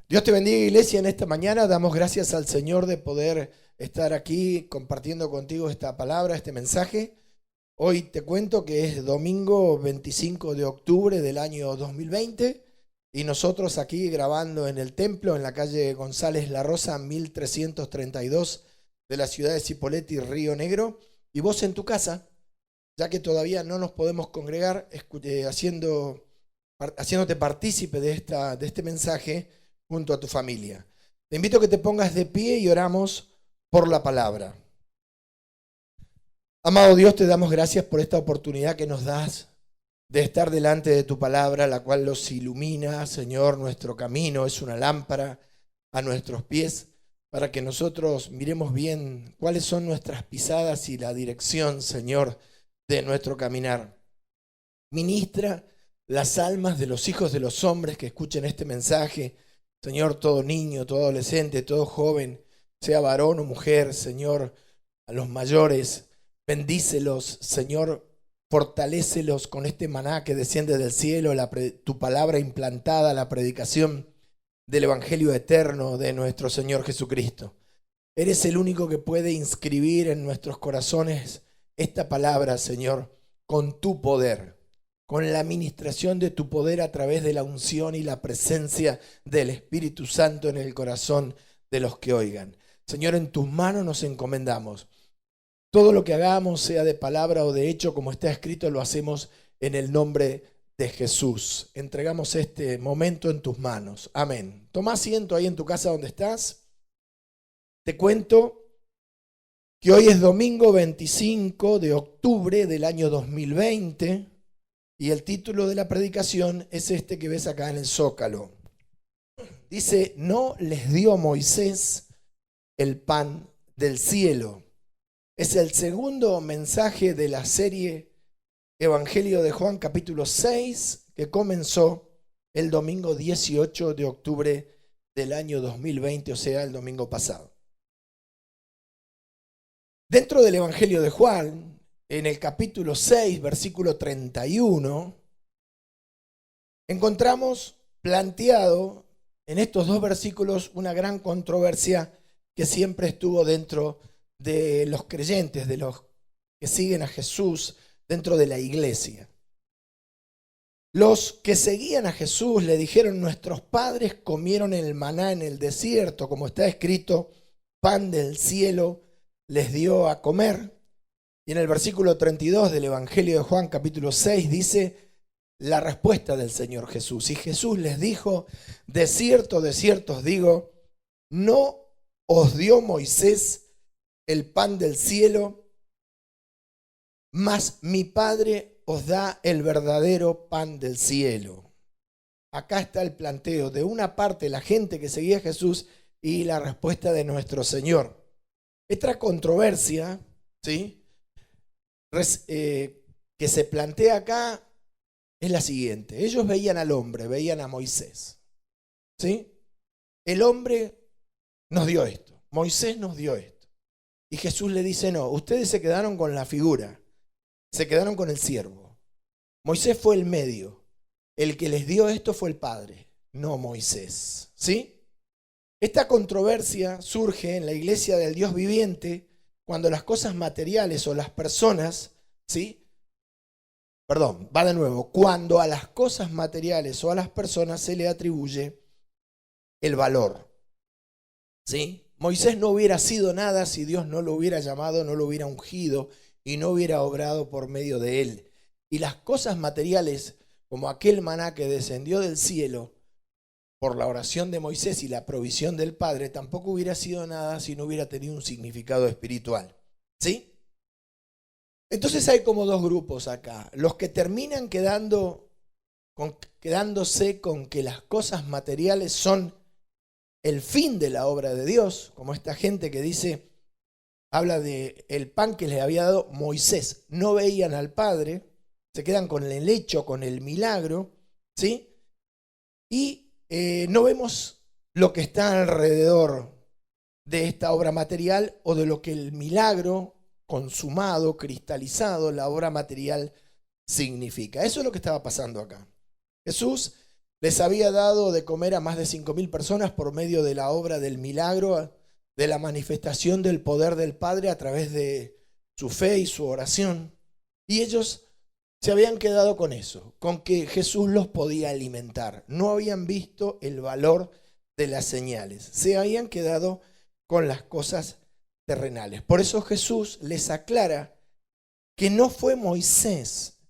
Dios te bendiga, iglesia. En esta mañana damos gracias al Señor de poder estar aquí compartiendo contigo esta palabra, este mensaje. Hoy te cuento que es domingo 25 de octubre del año 2020 y nosotros aquí grabando en el templo en la calle González La Rosa 1332 de la ciudad de Cipolletti, Río Negro, y vos en tu casa, ya que todavía no nos podemos congregar, haciéndote partícipe de este mensaje junto a tu familia. Te invito a que te pongas de pie y oramos por la palabra. Amado Dios, te damos gracias por esta oportunidad que nos das de estar delante de tu palabra, la cual nos ilumina, Señor, nuestro camino, es una lámpara a nuestros pies, para que nosotros miremos bien cuáles son nuestras pisadas y la dirección, Señor, de nuestro caminar. Ministra las almas de los hijos de los hombres que escuchen este mensaje. Señor, todo niño, todo adolescente, todo joven, sea varón o mujer, Señor, a los mayores, bendícelos, Señor, fortalécelos con este maná que desciende del cielo, tu palabra implantada, la predicación del Evangelio eterno de nuestro Señor Jesucristo. Eres el único que puede inscribir en nuestros corazones esta palabra, Señor, con tu poder, con la administración de tu poder a través de la unción y la presencia del Espíritu Santo en el corazón de los que oigan. Señor, en tus manos nos encomendamos. Todo lo que hagamos, sea de palabra o de hecho, como está escrito, lo hacemos en el nombre de Jesús. Entregamos este momento en tus manos. Amén. Toma asiento ahí en tu casa donde estás. Te cuento que hoy es domingo 25 de octubre del año 2020. Y el título de la predicación es este que ves acá en el zócalo. Dice, no les dio Moisés el pan del cielo. Es el segundo mensaje de la serie Evangelio de Juan, capítulo 6, que comenzó el domingo 18 de octubre del año 2020, o sea, el domingo pasado. Dentro del Evangelio de Juan, en el capítulo 6, versículo 31, encontramos planteado en estos dos versículos una gran controversia que siempre estuvo dentro de los creyentes, de los que siguen a Jesús dentro de la iglesia. Los que seguían a Jesús le dijeron, nuestros padres comieron el maná en el desierto, como está escrito, pan del cielo les dio a comer. Y en el versículo 32 del Evangelio de Juan, capítulo 6, dice la respuesta del Señor Jesús. Y Jesús les dijo, de cierto os digo, no os dio Moisés el pan del cielo, mas mi Padre os da el verdadero pan del cielo. Acá está el planteo de una parte la gente que seguía a Jesús y la respuesta de nuestro Señor. Esta controversia, ¿sí?, que se plantea acá es la siguiente. Ellos veían al hombre, veían a Moisés, ¿sí? El hombre nos dio esto, Moisés nos dio esto. Y Jesús le dice, no, ustedes se quedaron con la figura, se quedaron con el siervo. Moisés fue el medio, el que les dio esto fue el Padre, no Moisés, ¿sí? Esta controversia surge en la iglesia del Dios viviente cuando las cosas materiales o las personas, ¿sí? Va de nuevo. Cuando a las cosas materiales o a las personas se le atribuye el valor, ¿sí? Moisés no hubiera sido nada si Dios no lo hubiera llamado, no lo hubiera ungido y no hubiera obrado por medio de él. Y las cosas materiales, como aquel maná que descendió del cielo por la oración de Moisés y la provisión del Padre, tampoco hubiera sido nada si no hubiera tenido un significado espiritual, ¿sí? Entonces hay como dos grupos acá. Los que terminan quedándose con que las cosas materiales son el fin de la obra de Dios, como esta gente que dice, habla de el pan que les había dado Moisés. No veían al Padre, se quedan con el hecho, con el milagro, ¿sí? Y no vemos lo que está alrededor de esta obra material o de lo que el milagro consumado, cristalizado, la obra material significa. Eso es lo que estaba pasando acá. Jesús Les había dado de comer a más de 5.000 personas por medio de la obra del milagro, de la manifestación del poder del Padre a través de su fe y su oración. Y ellos se habían quedado con eso, con que Jesús los podía alimentar. No habían visto el valor de las señales. Se habían quedado con las cosas terrenales. Por eso Jesús les aclara que no fue Moisés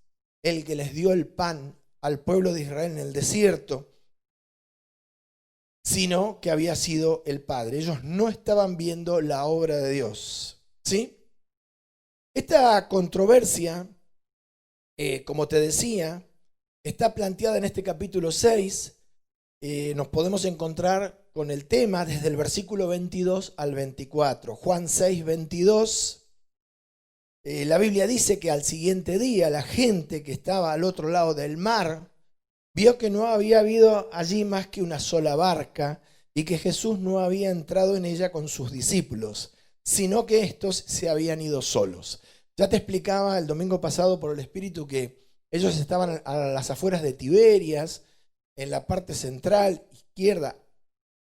el que les dio el pan al pueblo de Israel en el desierto, sino que había sido el Padre. Ellos no estaban viendo la obra de Dios, ¿sí? Esta controversia, como te decía, está planteada en este capítulo 6. Nos podemos encontrar con el tema desde el versículo 22 al 24. Juan 6, 22. La Biblia dice que al siguiente día la gente que estaba al otro lado del mar vio que no había habido allí más que una sola barca y que Jesús no había entrado en ella con sus discípulos, sino que estos se habían ido solos. Ya te explicaba el domingo pasado por el Espíritu que ellos estaban a las afueras de Tiberias, en la parte central, izquierda,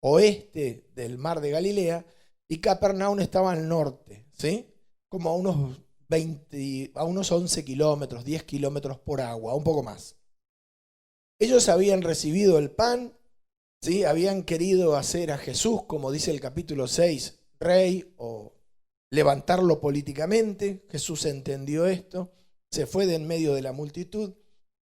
oeste del mar de Galilea, y Capernaum estaba al norte, ¿sí? Como a unos 11 kilómetros, 10 kilómetros por agua, un poco más. Ellos habían recibido el pan, ¿sí? Habían querido hacer a Jesús, como dice el capítulo 6, rey o levantarlo políticamente. Jesús entendió esto, se fue de en medio de la multitud.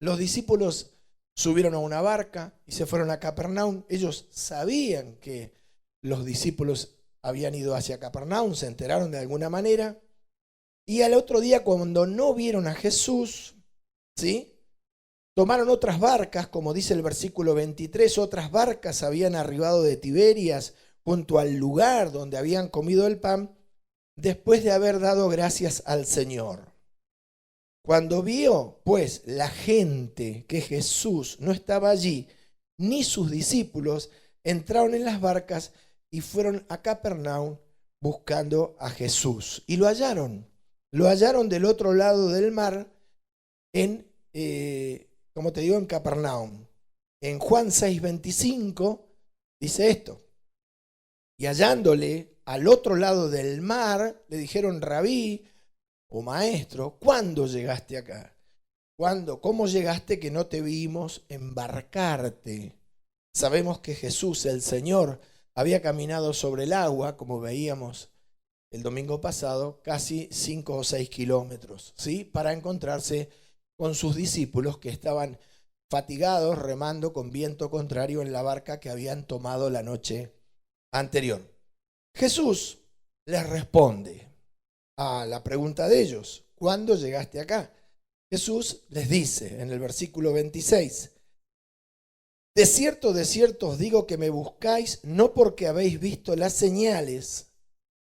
Los discípulos subieron a una barca y se fueron a Capernaum. Ellos sabían que los discípulos habían ido hacia Capernaum, se enteraron de alguna manera. Y al otro día, cuando no vieron a Jesús, ¿sí?, tomaron otras barcas, como dice el versículo 23, otras barcas habían arribado de Tiberias junto al lugar donde habían comido el pan, después de haber dado gracias al Señor. Cuando vio, pues, la gente que Jesús no estaba allí, ni sus discípulos, entraron en las barcas y fueron a Capernaum buscando a Jesús. Y lo hallaron del otro lado del mar en, como te digo, en Capernaum. En Juan 6:25 dice esto: y hallándole al otro lado del mar, le dijeron: Rabí, o maestro, ¿cuándo llegaste acá? ¿Cómo llegaste que no te vimos embarcarte? Sabemos que Jesús, el Señor, había caminado sobre el agua, como veíamos el domingo pasado, casi 5 o 6 kilómetros, ¿sí?, para encontrarse con sus discípulos que estaban fatigados remando con viento contrario en la barca que habían tomado la noche anterior. Jesús les responde a la pregunta de ellos: ¿cuándo llegaste acá? Jesús les dice en el versículo 26: de cierto os digo que me buscáis no porque habéis visto las señales,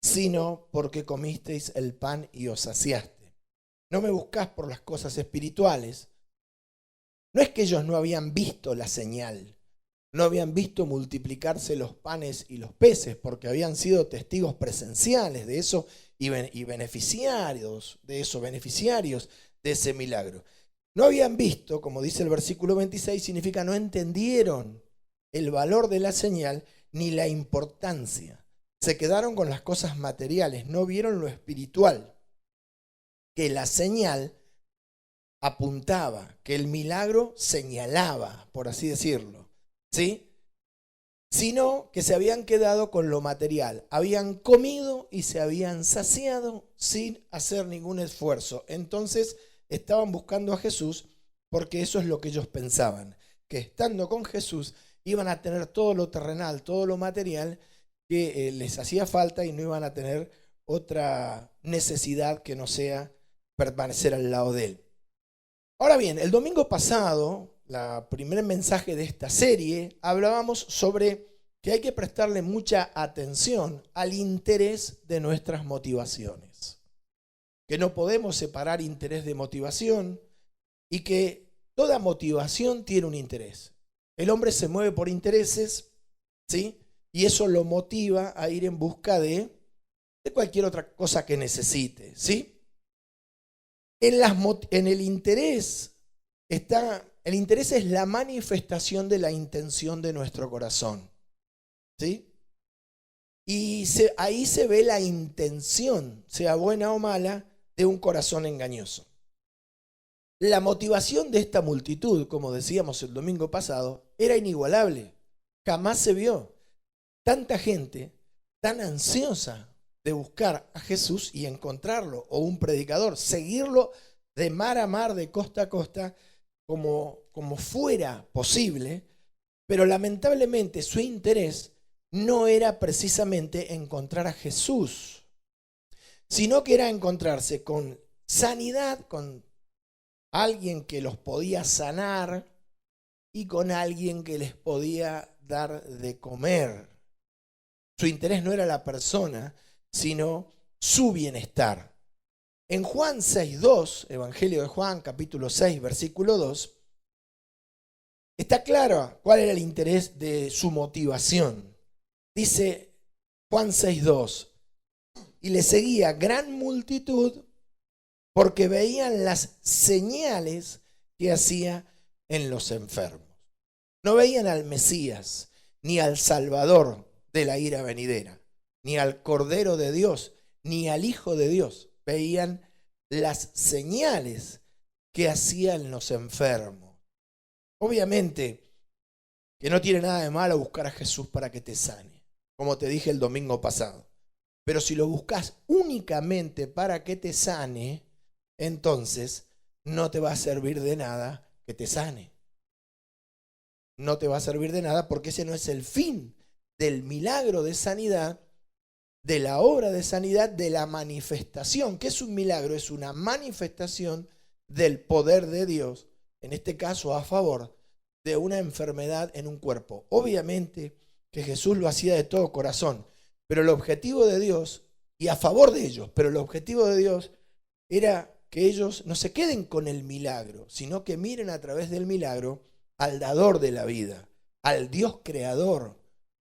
sino porque comisteis el pan y os saciaste. No me buscás por las cosas espirituales. No es que ellos no habían visto la señal, no habían visto multiplicarse los panes y los peces, porque habían sido testigos presenciales de eso y beneficiarios de ese milagro. No habían visto, como dice el versículo 26, significa no entendieron el valor de la señal ni la importancia. Se quedaron con las cosas materiales, no vieron lo espiritual, que la señal apuntaba, que el milagro señalaba, por así decirlo, ¿sí? Sino que se habían quedado con lo material. Habían comido y se habían saciado sin hacer ningún esfuerzo. Entonces estaban buscando a Jesús porque eso es lo que ellos pensaban, que estando con Jesús iban a tener todo lo terrenal, todo lo material que les hacía falta y no iban a tener otra necesidad que no sea permanecer al lado de él. Ahora bien, el domingo pasado, el primer mensaje de esta serie, hablábamos sobre que hay que prestarle mucha atención al interés de nuestras motivaciones, que no podemos separar interés de motivación y que toda motivación tiene un interés. El hombre se mueve por intereses, ¿sí?, y eso lo motiva a ir en busca de cualquier otra cosa que necesite, ¿sí? En el interés el interés es la manifestación de la intención de nuestro corazón. ¿Sí? Y ahí se ve la intención, sea buena o mala, de un corazón engañoso. La motivación de esta multitud, como decíamos el domingo pasado, era inigualable. Jamás se vio tanta gente tan ansiosa de buscar a Jesús y encontrarlo, o un predicador, seguirlo de mar a mar, de costa a costa, como fuera posible, pero lamentablemente su interés no era precisamente encontrar a Jesús, sino que era encontrarse con sanidad, con alguien que los podía sanar y con alguien que les podía dar de comer. Su interés no era la persona, sino su bienestar. En Juan 6:2, Evangelio de Juan, capítulo 6, versículo 2, está claro cuál era el interés de su motivación. Dice Juan 6:2, y le seguía gran multitud porque veían las señales que hacía en los enfermos. No veían al Mesías, ni al Salvador de la ira venidera, ni al Cordero de Dios, ni al Hijo de Dios. Veían las señales que hacía en los enfermos. Obviamente que no tiene nada de malo buscar a Jesús para que te sane, como te dije el domingo pasado. Pero si lo buscas únicamente para que te sane, entonces no te va a servir de nada que te sane. No te va a servir de nada porque ese no es el fin del milagro de sanidad, de la obra de sanidad, de la manifestación. ¿Qué es un milagro? Es una manifestación del poder de Dios, en este caso a favor de una enfermedad en un cuerpo. Obviamente que Jesús lo hacía de todo corazón, pero el objetivo de Dios, y a favor de ellos, pero el objetivo de Dios era que ellos no se queden con el milagro, sino que miren a través del milagro al dador de la vida, al Dios creador,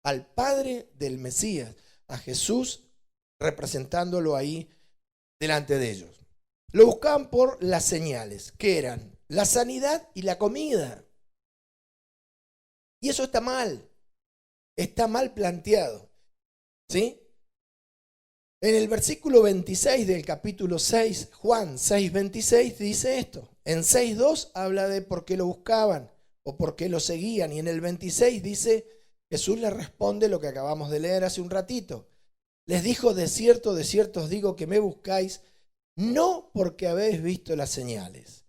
al Padre del Mesías, a Jesús representándolo ahí delante de ellos. Lo buscaban por las señales, que eran la sanidad y la comida. Y eso está mal planteado, ¿sí? En el versículo 26 del capítulo 6, Juan 6:26 dice esto. En 6:2 habla de por qué lo buscaban o por qué lo seguían. Y en el 26 dice, Jesús les responde lo que acabamos de leer hace un ratito. Les dijo, de cierto os digo que me buscáis, no porque habéis visto las señales,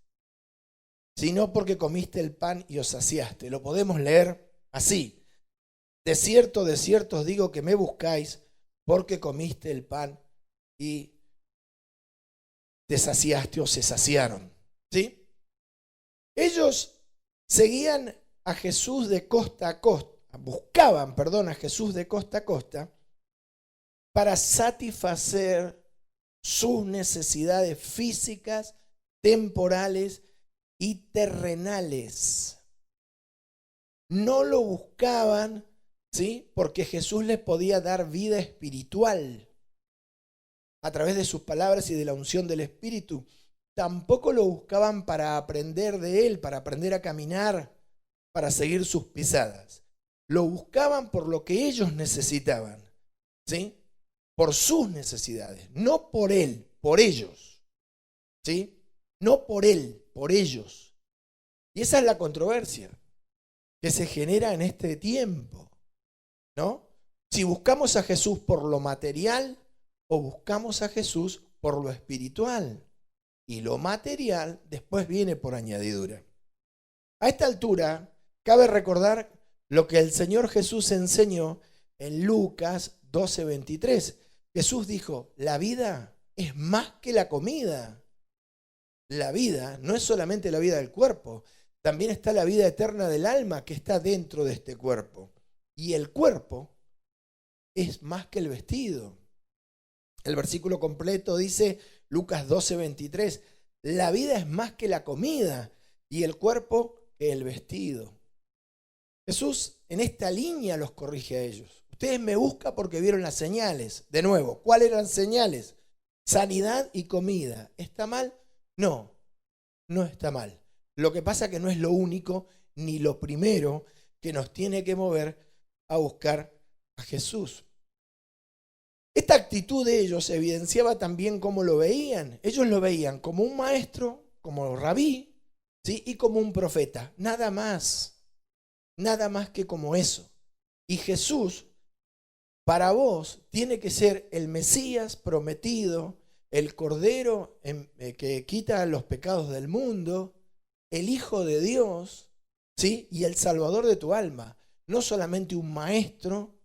sino porque comiste el pan y os saciaste. Lo podemos leer así. De cierto os digo que me buscáis, porque comiste el pan y te saciaste o se saciaron. ¿Sí? Ellos seguían a Jesús de costa a costa, buscaban a Jesús de costa a costa para satisfacer sus necesidades físicas, temporales y terrenales. No lo buscaban, ¿sí? Porque Jesús les podía dar vida espiritual a través de sus palabras y de la unción del Espíritu. Tampoco lo buscaban para aprender de Él, para aprender a caminar, para seguir sus pisadas. Lo buscaban por lo que ellos necesitaban, ¿sí? Por sus necesidades, no por Él, por ellos, ¿sí? No por Él, por ellos. Y esa es la controversia que se genera en este tiempo, ¿no? Si buscamos a Jesús por lo material o buscamos a Jesús por lo espiritual. Y lo material después viene por añadidura. A esta altura, cabe recordar lo que el Señor Jesús enseñó en Lucas 12:23. Jesús dijo, la vida es más que la comida. La vida no es solamente la vida del cuerpo, también está la vida eterna del alma que está dentro de este cuerpo. Y el cuerpo es más que el vestido. El versículo completo dice, Lucas 12:23, la vida es más que la comida y el cuerpo que el vestido. Jesús en esta línea los corrige a ellos. Ustedes me buscan porque vieron las señales. De nuevo, ¿cuáles eran señales? Sanidad y comida. ¿Está mal? No, no está mal. Lo que pasa que no es lo único ni lo primero que nos tiene que mover a buscar a Jesús. Esta actitud de ellos evidenciaba también cómo lo veían. Ellos lo veían como un maestro, como rabí, ¿sí? Y como un profeta. Nada más que como eso. Y Jesús, para vos, tiene que ser el Mesías prometido, el Cordero que quita los pecados del mundo, el Hijo de Dios, ¿sí? Y el Salvador de tu alma. No solamente un maestro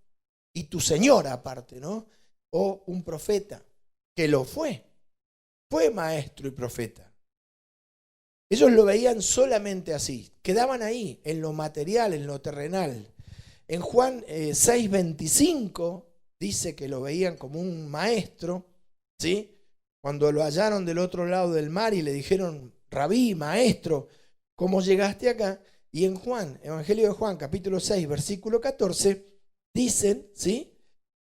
y tu Señor aparte, ¿no? O un profeta, que lo fue maestro y profeta. Ellos lo veían solamente así, quedaban ahí, en lo material, en lo terrenal. En Juan 6:25 dice que lo veían como un maestro, ¿sí? Cuando lo hallaron del otro lado del mar y le dijeron, rabí, maestro, ¿cómo llegaste acá? Y en Juan, Evangelio de Juan, capítulo 6, versículo 14, dicen, ¿sí?,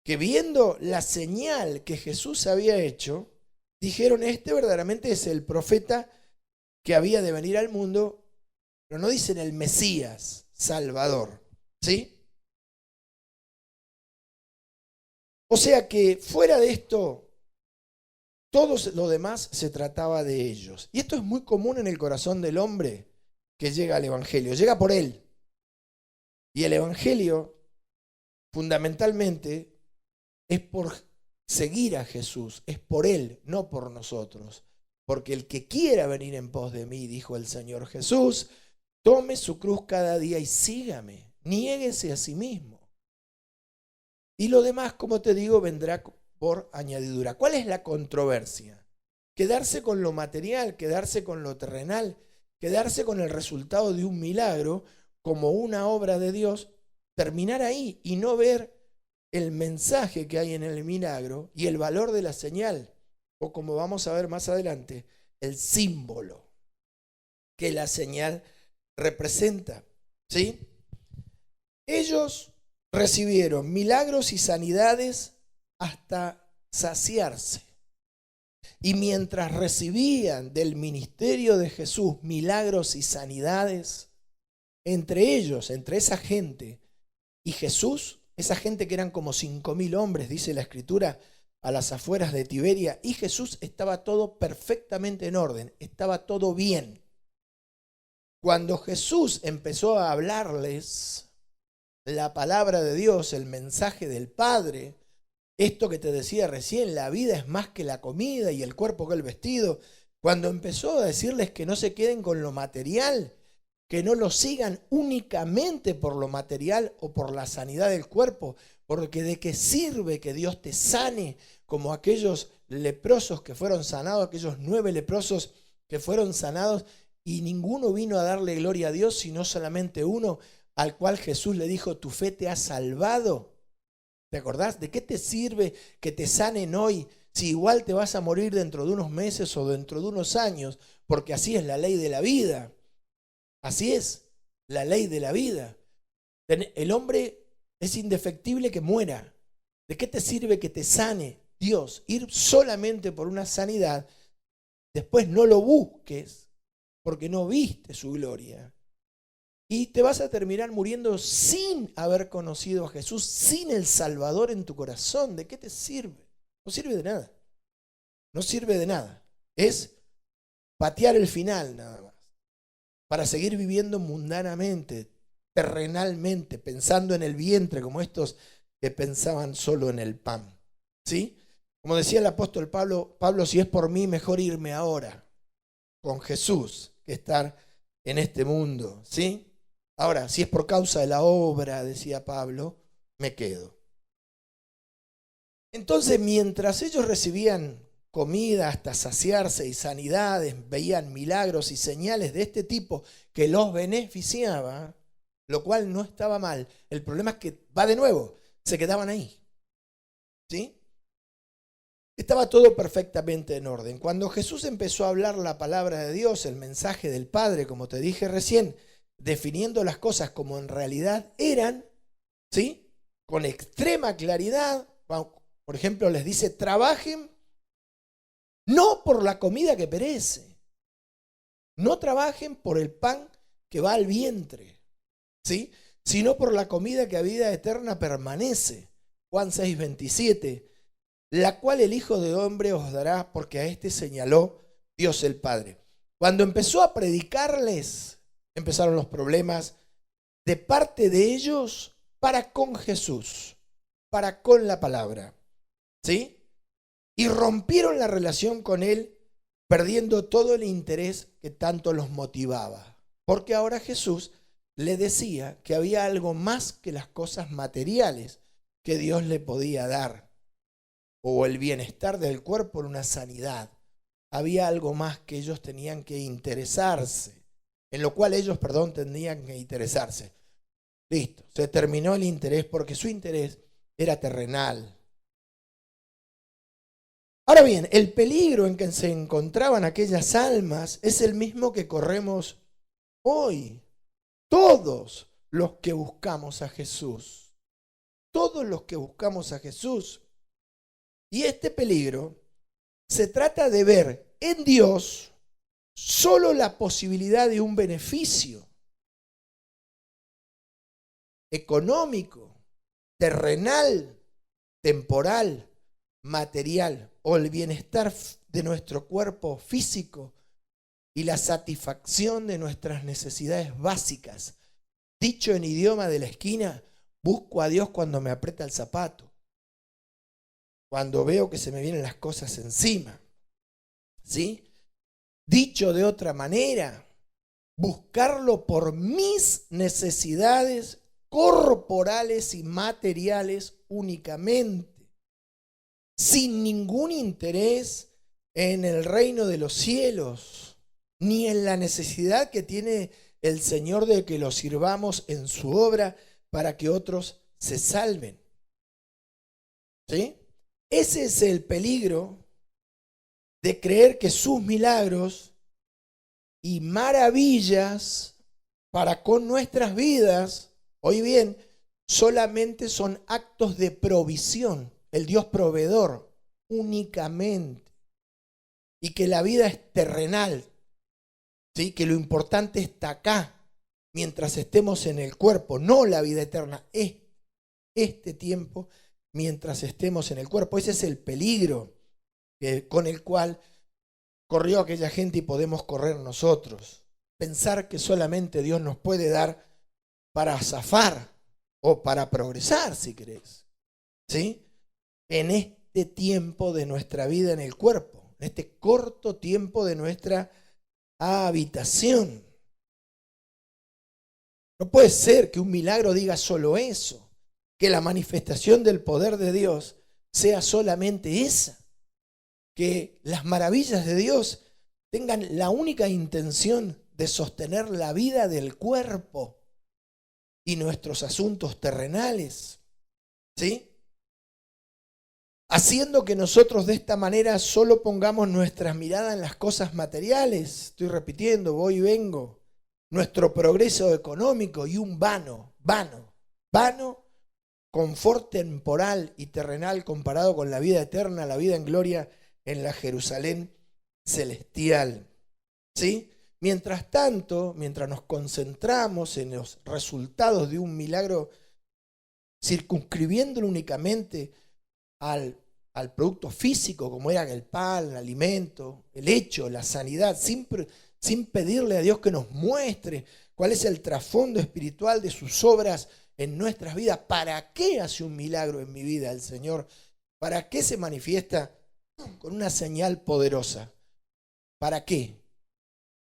que viendo la señal que Jesús había hecho, dijeron, este verdaderamente es el profeta que había de venir al mundo, pero no dicen el Mesías, Salvador, ¿sí? O sea que fuera de esto, todo lo demás se trataba de ellos. Y esto es muy común en el corazón del hombre que llega al Evangelio, llega por él. Y el Evangelio, fundamentalmente, es por seguir a Jesús, es por Él, no por nosotros. Porque el que quiera venir en pos de mí, dijo el Señor Jesús, tome su cruz cada día y sígame, niéguese a sí mismo. Y lo demás, como te digo, vendrá por añadidura. ¿Cuál es la controversia? Quedarse con lo material, quedarse con lo terrenal, quedarse con el resultado de un milagro como una obra de Dios, terminar ahí y no ver el mensaje que hay en el milagro y el valor de la señal, o como vamos a ver más adelante, el símbolo que la señal representa, ¿sí? Ellos recibieron milagros y sanidades hasta saciarse. Y mientras recibían del ministerio de Jesús milagros y sanidades, entre ellos, entre esa gente y Jesús, esa gente que eran como 5.000 hombres, dice la Escritura, a las afueras de Tiberia, y Jesús, estaba todo perfectamente en orden, estaba todo bien. Cuando Jesús empezó a hablarles la palabra de Dios, el mensaje del Padre, esto que te decía recién, la vida es más que la comida y el cuerpo que el vestido, cuando empezó a decirles que no se queden con lo material, que no lo sigan únicamente por lo material o por la sanidad del cuerpo, porque de qué sirve que Dios te sane como aquellos leprosos que fueron sanados, aquellos 9 leprosos que fueron sanados, y ninguno vino a darle gloria a Dios, sino solamente uno, al cual Jesús le dijo, tu fe te ha salvado. ¿Te acordás? ¿De qué te sirve que te sanen hoy si igual te vas a morir dentro de unos meses o dentro de unos años? Porque así es la ley de la vida. Así es la ley de la vida. El hombre es indefectible que muera. ¿De qué te sirve que te sane Dios? Ir solamente por una sanidad, después no lo busques porque no viste su gloria. Y te vas a terminar muriendo sin haber conocido a Jesús, sin el Salvador en tu corazón. ¿De qué te sirve? No sirve de nada. No sirve de nada. Es patear el final nada más. Para seguir viviendo mundanamente, terrenalmente, pensando en el vientre, como estos que pensaban solo en el pan. ¿Sí? Como decía el apóstol Pablo, si es por mí, mejor irme ahora con Jesús que estar en este mundo. ¿Sí? Ahora, si es por causa de la obra, decía Pablo, me quedo. Entonces, mientras ellos recibían comida hasta saciarse y sanidades, veían milagros y señales de este tipo que los beneficiaba, lo cual no estaba mal. El problema es que, va de nuevo, se quedaban ahí. ¿Sí? Estaba todo perfectamente en orden. Cuando Jesús empezó a hablar la palabra de Dios, el mensaje del Padre, como te dije recién, definiendo las cosas como en realidad eran, ¿sí?, con extrema claridad, por ejemplo, les dice, trabajen no por la comida que perece. No trabajen por el pan que va al vientre, ¿sí? Sino por la comida que a vida eterna permanece. Juan 6:27, la cual el Hijo de Hombre os dará, porque a este señaló Dios el Padre. Cuando empezó a predicarles, empezaron los problemas de parte de ellos para con Jesús, para con la palabra, ¿sí? Y rompieron la relación con él, perdiendo todo el interés que tanto los motivaba. Porque ahora Jesús le decía que había algo más que las cosas materiales que Dios le podía dar, o el bienestar del cuerpo en una sanidad. Había algo más que ellos tenían que interesarse, en lo cual ellos, tenían que interesarse. Listo, se terminó el interés porque su interés era terrenal. Ahora bien, el peligro en que se encontraban aquellas almas es el mismo que corremos hoy. Todos los que buscamos a Jesús. Todos los que buscamos a Jesús. Y este peligro se trata de ver en Dios solo la posibilidad de un beneficio económico, terrenal, temporal, material, o el bienestar de nuestro cuerpo físico y la satisfacción de nuestras necesidades básicas. Dicho en idioma de la esquina, busco a Dios cuando me aprieta el zapato, cuando veo que se me vienen las cosas encima, ¿sí? Dicho de otra manera, buscarlo por mis necesidades corporales y materiales únicamente, sin ningún interés en el reino de los cielos, ni en la necesidad que tiene el Señor de que lo sirvamos en su obra para que otros se salven. ¿Sí? Ese es el peligro de creer que sus milagros y maravillas para con nuestras vidas, hoy bien, solamente son actos de provisión, el Dios proveedor únicamente, y que la vida es terrenal, ¿sí? Que lo importante está acá, mientras estemos en el cuerpo, no la vida eterna, es este tiempo mientras estemos en el cuerpo. Ese es el peligro con el cual corrió aquella gente y podemos correr nosotros. Pensar que solamente Dios nos puede dar para zafar o para progresar, si querés, ¿sí? En este tiempo de nuestra vida en el cuerpo, en este corto tiempo de nuestra habitación. No puede ser que un milagro diga solo eso, que la manifestación del poder de Dios sea solamente esa, que las maravillas de Dios tengan la única intención de sostener la vida del cuerpo y nuestros asuntos terrenales, ¿sí? Haciendo que nosotros de esta manera solo pongamos nuestras miradas en las cosas materiales. Estoy repitiendo, voy y vengo. Nuestro progreso económico y un vano confort temporal y terrenal comparado con la vida eterna, la vida en gloria en la Jerusalén celestial, ¿sí? Mientras tanto, mientras nos concentramos en los resultados de un milagro, circunscribiéndolo únicamente al producto físico, como era el pan, el alimento, el hecho, la sanidad, sin pedirle a Dios que nos muestre cuál es el trasfondo espiritual de sus obras en nuestras vidas. ¿Para qué hace un milagro en mi vida el Señor? ¿Para qué se manifiesta con una señal poderosa? ¿Para qué?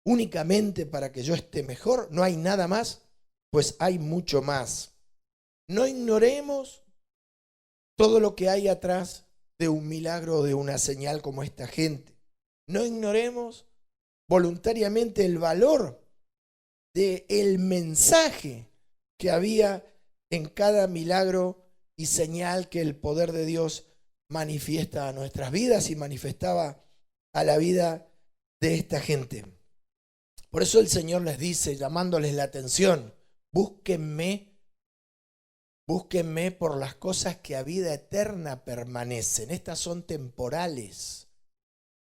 ¿Únicamente para que yo esté mejor? ¿No hay nada más? Pues hay mucho más. No ignoremos todo lo que hay atrás de un milagro o de una señal como esta gente. No ignoremos voluntariamente el valor del mensaje que había en cada milagro y señal que el poder de Dios manifiesta a nuestras vidas y manifestaba a la vida de esta gente. Por eso el Señor les dice, llamándoles la atención, búsquenme por las cosas que a vida eterna permanecen. Estas son temporales.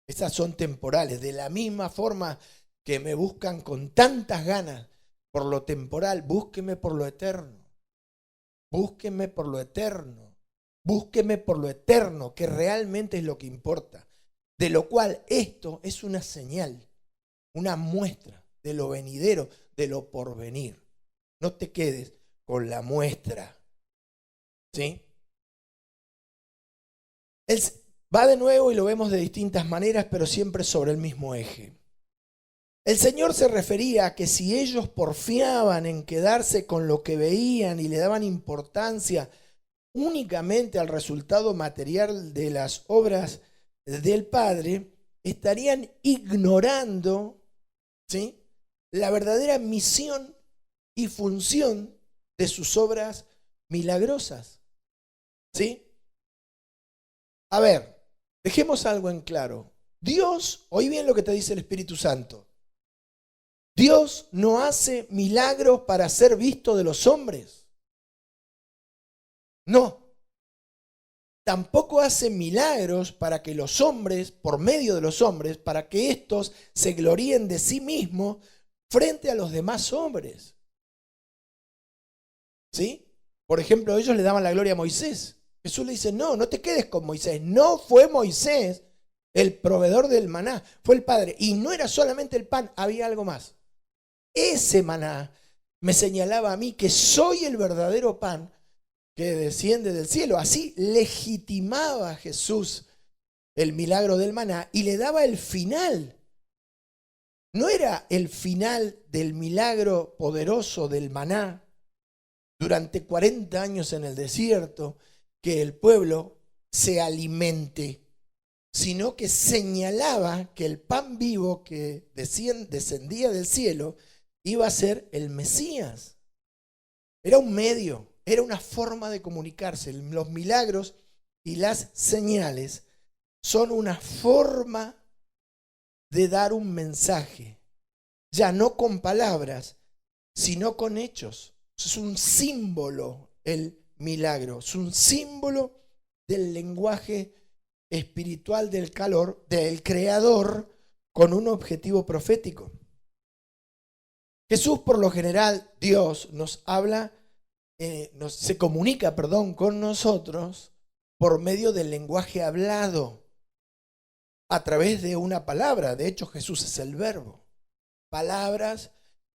Estas son temporales. De la misma forma que me buscan con tantas ganas por lo temporal, búsqueme por lo eterno. Búsqueme por lo eterno. Búsqueme por lo eterno, que realmente es lo que importa. De lo cual esto es una señal, una muestra de lo venidero, de lo porvenir. No te quedes con la muestra. ¿Sí? Él va de nuevo y lo vemos de distintas maneras, pero siempre sobre el mismo eje. El Señor se refería a que si ellos porfiaban en quedarse con lo que veían y le daban importancia únicamente al resultado material de las obras del Padre, estarían ignorando, ¿sí?, la verdadera misión y función de sus obras milagrosas. ¿Sí? A ver, dejemos algo en claro. Dios, oí bien lo que te dice el Espíritu Santo. Dios no hace milagros para ser visto de los hombres. No. Tampoco hace milagros para que los hombres, por medio de los hombres, para que éstos se gloríen de sí mismos frente a los demás hombres. ¿Sí? Por ejemplo, ellos le daban la gloria a Moisés. Jesús le dice, no, no te quedes con Moisés. No fue Moisés el proveedor del maná, fue el Padre. Y no era solamente el pan, había algo más. Ese maná me señalaba a mí que soy el verdadero pan que desciende del cielo. Así legitimaba a Jesús el milagro del maná y le daba el final. No era el final del milagro poderoso del maná durante 40 años en el desierto, que el pueblo se alimente, sino que señalaba que el pan vivo que descendía del cielo iba a ser el Mesías. Era un medio, era una forma de comunicarse. Los milagros y las señales son una forma de dar un mensaje, ya no con palabras, sino con hechos. Es un símbolo el milagro, es un símbolo del lenguaje espiritual del Creador con un objetivo profético. Jesús, por lo general, Dios nos habla, se comunica, con nosotros por medio del lenguaje hablado, a través de una palabra. De hecho, Jesús es el verbo. Palabras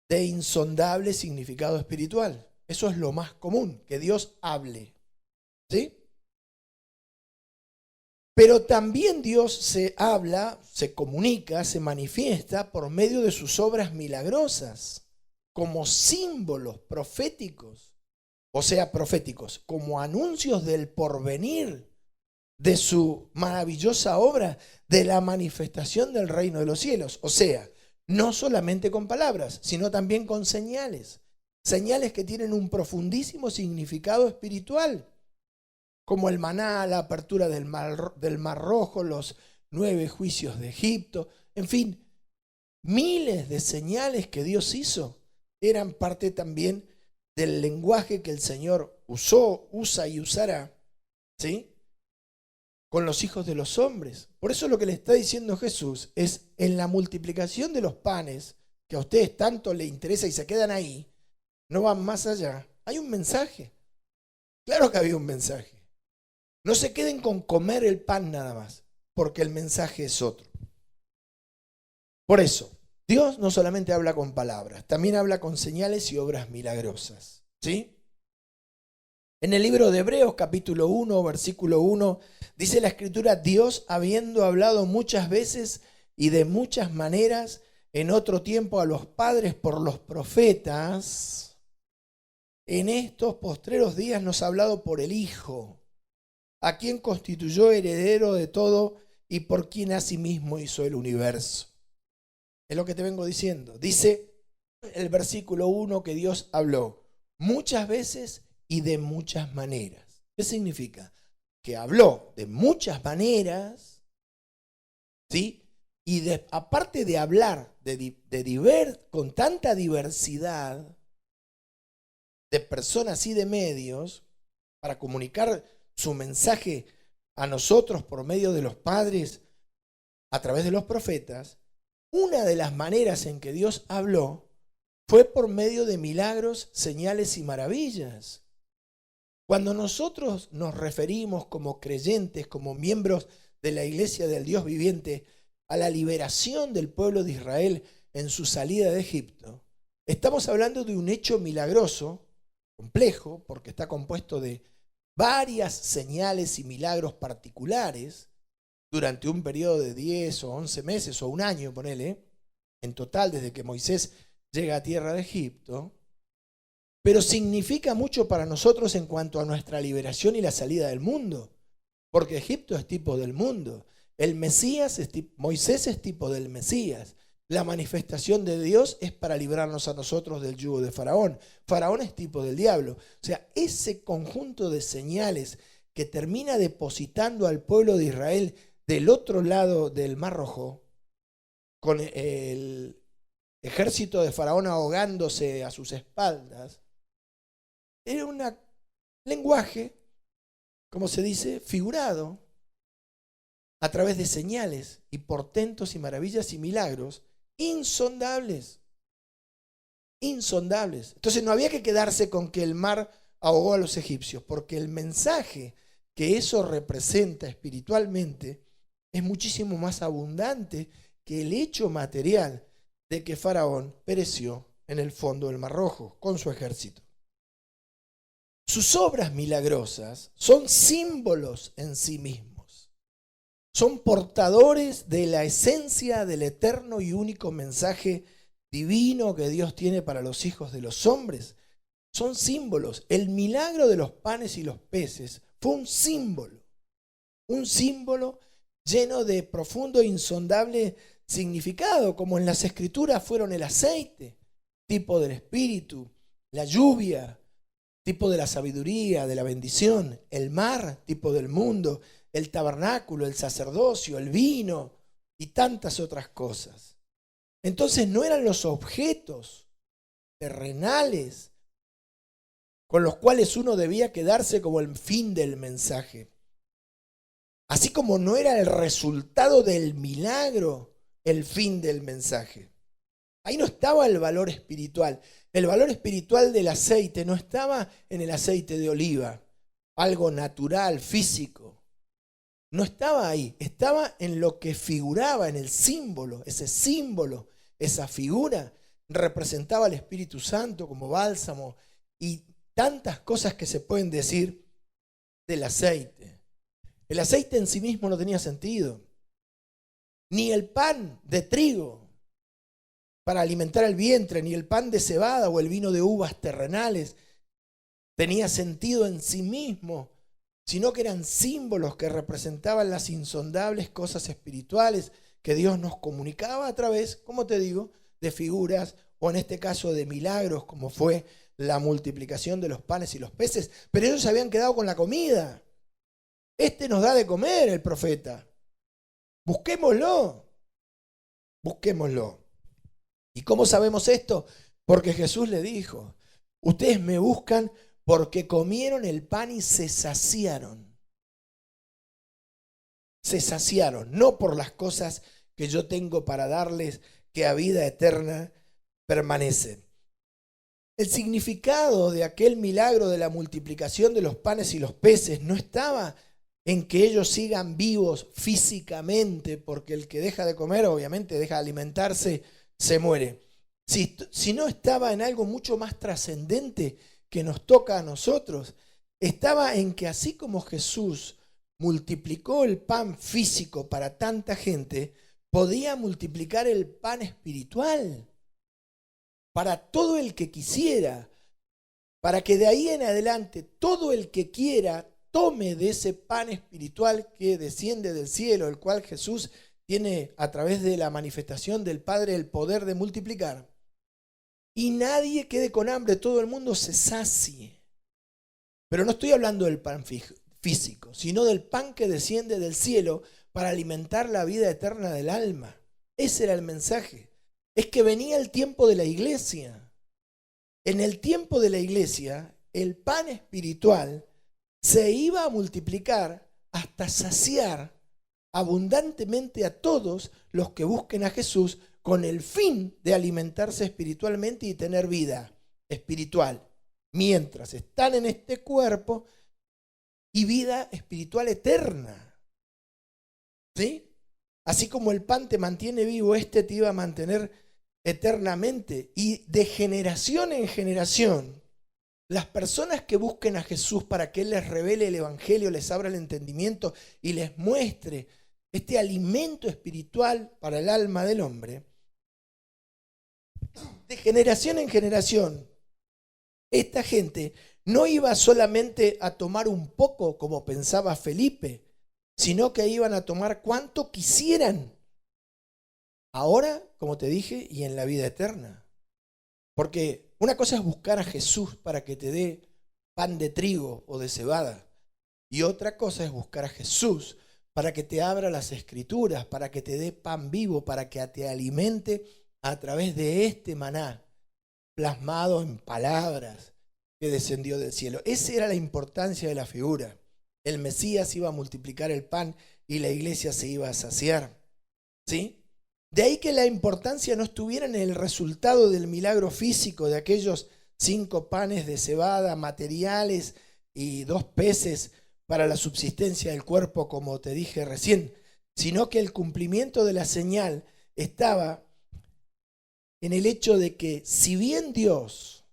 de insondable significado espiritual. Eso es lo más común, que Dios hable. ¿Sí? Pero también Dios se habla, se comunica, se manifiesta por medio de sus obras milagrosas, como símbolos proféticos, o sea, proféticos, como anuncios del porvenir de su maravillosa obra, de la manifestación del reino de los cielos. O sea, no solamente con palabras, sino también con señales. Señales que tienen un profundísimo significado espiritual, como el maná, la apertura del mar Rojo, los 9 juicios de Egipto, en fin, miles de señales que Dios hizo eran parte también del lenguaje que el Señor usa y usará, ¿sí?, con los hijos de los hombres. Por eso lo que le está diciendo Jesús es, en la multiplicación de los panes, que a ustedes tanto les interesa y se quedan ahí, no van más allá, hay un mensaje. Claro que había un mensaje. No se queden con comer el pan nada más, porque el mensaje es otro. Por eso, Dios no solamente habla con palabras, también habla con señales y obras milagrosas. ¿Sí? En el libro de Hebreos, capítulo 1, versículo 1, dice la Escritura, Dios, habiendo hablado muchas veces y de muchas maneras en otro tiempo a los padres por los profetas, en estos postreros días nos ha hablado por el Hijo, a quien constituyó heredero de todo y por quien asimismo hizo el universo. Es lo que te vengo diciendo. Dice el versículo 1 que Dios habló muchas veces y de muchas maneras. ¿Qué significa? Que habló de muchas maneras, ¿sí? Y aparte de hablar con tanta diversidad de personas y de medios para comunicar su mensaje a nosotros por medio de los padres a través de los profetas, una de las maneras en que Dios habló fue por medio de milagros, señales y maravillas. Cuando nosotros nos referimos como creyentes, como miembros de la iglesia del Dios viviente, a la liberación del pueblo de Israel en su salida de Egipto, estamos hablando de un hecho milagroso, complejo, porque está compuesto de varias señales y milagros particulares durante un periodo de 10 o 11 meses o un año, ponele, en total desde que Moisés llega a tierra de Egipto, pero significa mucho para nosotros en cuanto a nuestra liberación y la salida del mundo, porque Egipto es tipo del mundo, el Mesías Moisés es tipo del Mesías, la manifestación de Dios es para librarnos a nosotros del yugo de Faraón, Faraón es tipo del diablo, o sea, ese conjunto de señales que termina depositando al pueblo de Israel del otro lado del Mar Rojo, con el ejército de Faraón ahogándose a sus espaldas, era un lenguaje, como se dice, figurado, a través de señales y portentos y maravillas y milagros insondables. Insondables. Entonces no había que quedarse con que el mar ahogó a los egipcios, porque el mensaje que eso representa espiritualmente es muchísimo más abundante que el hecho material de que Faraón pereció en el fondo del Mar Rojo con su ejército. Sus obras milagrosas son símbolos en sí mismos. Son portadores de la esencia del eterno y único mensaje divino que Dios tiene para los hijos de los hombres. Son símbolos. El milagro de los panes y los peces fue un símbolo lleno de profundo e insondable significado, como en las Escrituras fueron el aceite, tipo del Espíritu, la lluvia, tipo de la sabiduría, de la bendición, el mar, tipo del mundo, el tabernáculo, el sacerdocio, el vino y tantas otras cosas. Entonces no eran los objetos terrenales con los cuales uno debía quedarse como el fin del mensaje. Así como no era el resultado del milagro el fin del mensaje. Ahí no estaba el valor espiritual. El valor espiritual del aceite no estaba en el aceite de oliva, algo natural, físico. No estaba ahí, estaba en lo que figuraba, en el símbolo, esa figura representaba al Espíritu Santo como bálsamo y tantas cosas que se pueden decir del aceite. El aceite en sí mismo no tenía sentido, ni el pan de trigo para alimentar el vientre, ni el pan de cebada o el vino de uvas terrenales tenía sentido en sí mismo, sino que eran símbolos que representaban las insondables cosas espirituales que Dios nos comunicaba a través, como te digo, de figuras o en este caso de milagros, como fue la multiplicación de los panes y los peces. Pero ellos se habían quedado con la comida. Este nos da de comer el profeta. Busquémoslo. Busquémoslo. ¿Y cómo sabemos esto? Porque Jesús le dijo, ustedes me buscan porque comieron el pan y se saciaron. Se saciaron, no por las cosas que yo tengo para darles, que a vida eterna permanecen. El significado de aquel milagro de la multiplicación de los panes y los peces no estaba en que ellos sigan vivos físicamente, porque el que deja de comer, obviamente deja de alimentarse, se muere. Si no estaba en algo mucho más trascendente que nos toca a nosotros, estaba en que así como Jesús multiplicó el pan físico para tanta gente, podía multiplicar el pan espiritual para todo el que quisiera, para que de ahí en adelante todo el que quiera tome de ese pan espiritual que desciende del cielo, el cual Jesús tiene a través de la manifestación del Padre el poder de multiplicar, y nadie quede con hambre, todo el mundo se sacie. Pero no estoy hablando del pan físico, sino del pan que desciende del cielo para alimentar la vida eterna del alma. Ese era el mensaje. Es que venía el tiempo de la iglesia. En el tiempo de la iglesia, el pan espiritual se iba a multiplicar hasta saciar abundantemente a todos los que busquen a Jesús con el fin de alimentarse espiritualmente y tener vida espiritual, mientras están en este cuerpo, y vida espiritual eterna. ¿Sí? Así como el pan te mantiene vivo, este te iba a mantener eternamente. Y de generación en generación, las personas que busquen a Jesús para que Él les revele el Evangelio, les abra el entendimiento y les muestre este alimento espiritual para el alma del hombre, de generación en generación, esta gente no iba solamente a tomar un poco como pensaba Felipe, sino que iban a tomar cuanto quisieran, ahora, como te dije, y en la vida eterna. Porque una cosa es buscar a Jesús para que te dé pan de trigo o de cebada, y otra cosa es buscar a Jesús para que te abra las escrituras, para que te dé pan vivo, para que te alimente a través de este maná, plasmado en palabras, que descendió del cielo. Esa era la importancia de la figura. El Mesías iba a multiplicar el pan y la iglesia se iba a saciar. ¿Sí? De ahí que la importancia no estuviera en el resultado del milagro físico de aquellos 5 panes de cebada materiales y 2 peces para la subsistencia del cuerpo, como te dije recién, sino que el cumplimiento de la señal estaba en el hecho de que si bien Dios,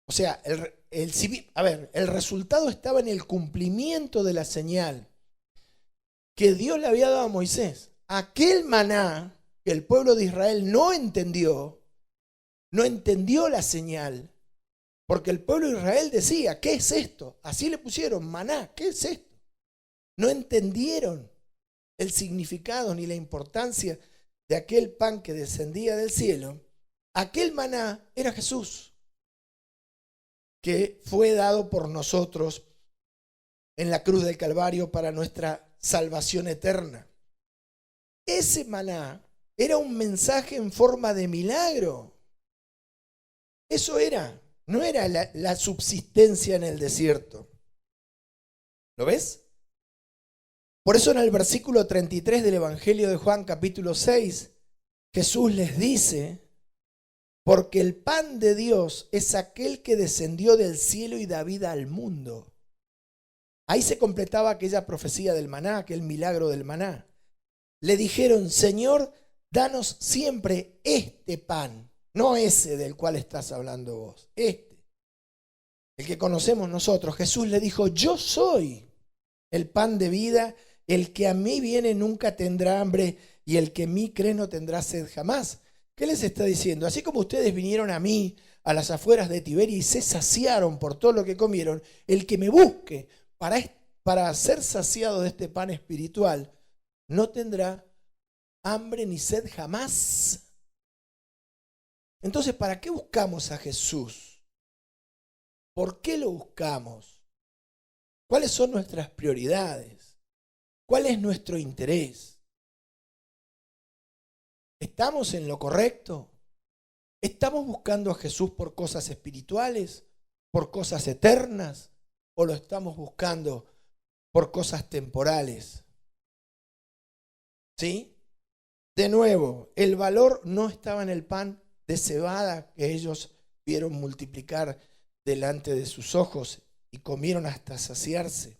o sea, el resultado estaba en el cumplimiento de la señal que Dios le había dado a Moisés. Aquel maná que el pueblo de Israel no entendió la señal, porque el pueblo de Israel decía, ¿qué es esto? Así le pusieron, maná, ¿qué es esto? No entendieron el significado ni la importancia de aquel pan que descendía del cielo. Aquel maná era Jesús, que fue dado por nosotros en la cruz del Calvario para nuestra salvación eterna. Ese maná era un mensaje en forma de milagro. Eso era, no era la subsistencia en el desierto. ¿Lo ves? Por eso en el versículo 33 del Evangelio de Juan, capítulo 6, Jesús les dice, porque el pan de Dios es aquel que descendió del cielo y da vida al mundo. Ahí se completaba aquella profecía del maná, aquel milagro del maná. Le dijeron, Señor, danos siempre este pan, no ese del cual estás hablando vos, este, el que conocemos nosotros. Jesús le dijo, yo soy el pan de vida, el que a mí viene nunca tendrá hambre y el que en mí cree no tendrá sed jamás. ¿Qué les está diciendo? Así como ustedes vinieron a mí, a las afueras de Tiberia y se saciaron por todo lo que comieron, el que me busque para ser saciado de este pan espiritual, no tendrá hambre ni sed jamás. Entonces, ¿para qué buscamos a Jesús? ¿Por qué lo buscamos? ¿Cuáles son nuestras prioridades? ¿Cuál es nuestro interés? ¿Estamos en lo correcto? ¿Estamos buscando a Jesús por cosas espirituales, por cosas eternas, o lo estamos buscando por cosas temporales? ¿Sí? De nuevo, el valor no estaba en el pan de cebada que ellos vieron multiplicar delante de sus ojos y comieron hasta saciarse,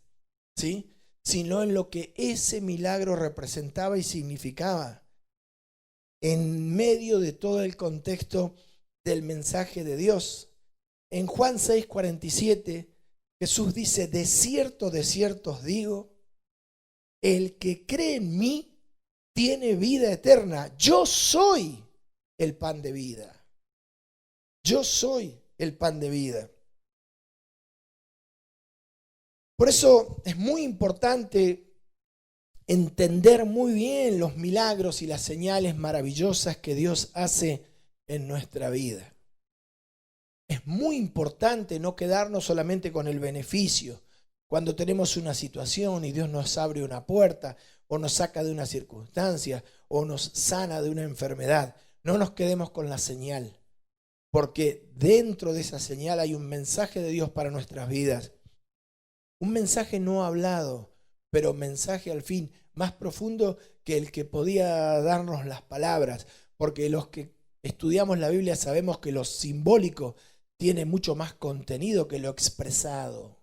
¿sí? Sino en lo que ese milagro representaba y significaba en medio de todo el contexto del mensaje de Dios. En Juan 6:47, Jesús dice, de cierto os digo, el que cree en mí tiene vida eterna. Yo soy el pan de vida. Yo soy el pan de vida. Por eso es muy importante entender muy bien los milagros y las señales maravillosas que Dios hace en nuestra vida. Es muy importante no quedarnos solamente con el beneficio. Cuando tenemos una situación y Dios nos abre una puerta o nos saca de una circunstancia o nos sana de una enfermedad, no nos quedemos con la señal, porque dentro de esa señal hay un mensaje de Dios para nuestras vidas. Un mensaje no hablado, pero mensaje al fin más profundo que el que podía darnos las palabras, porque los que estudiamos la Biblia sabemos que lo simbólico tiene mucho más contenido que lo expresado,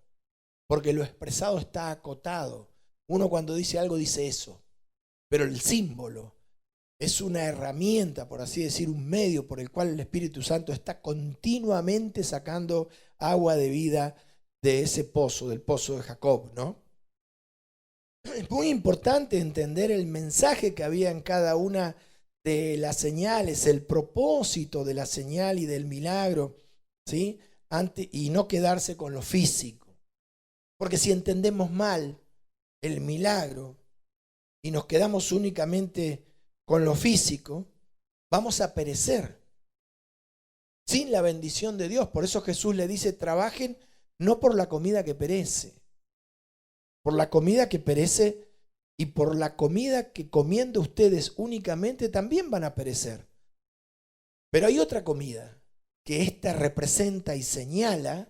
porque lo expresado está acotado. Uno cuando dice algo dice eso, pero el símbolo es una herramienta, por así decir, un medio por el cual el Espíritu Santo está continuamente sacando agua de vida de ese pozo, del pozo de Jacob, ¿no? Es muy importante entender el mensaje que había en cada una de las señales, el propósito de la señal y del milagro, ¿sí? Y no quedarse con lo físico. Porque si entendemos mal el milagro y nos quedamos únicamente con lo físico, vamos a perecer sin la bendición de Dios. Por eso Jesús le dice, trabajen no por la comida que perece, por la comida que perece y por la comida que comiendo ustedes únicamente también van a perecer. Pero hay otra comida que ésta representa y señala,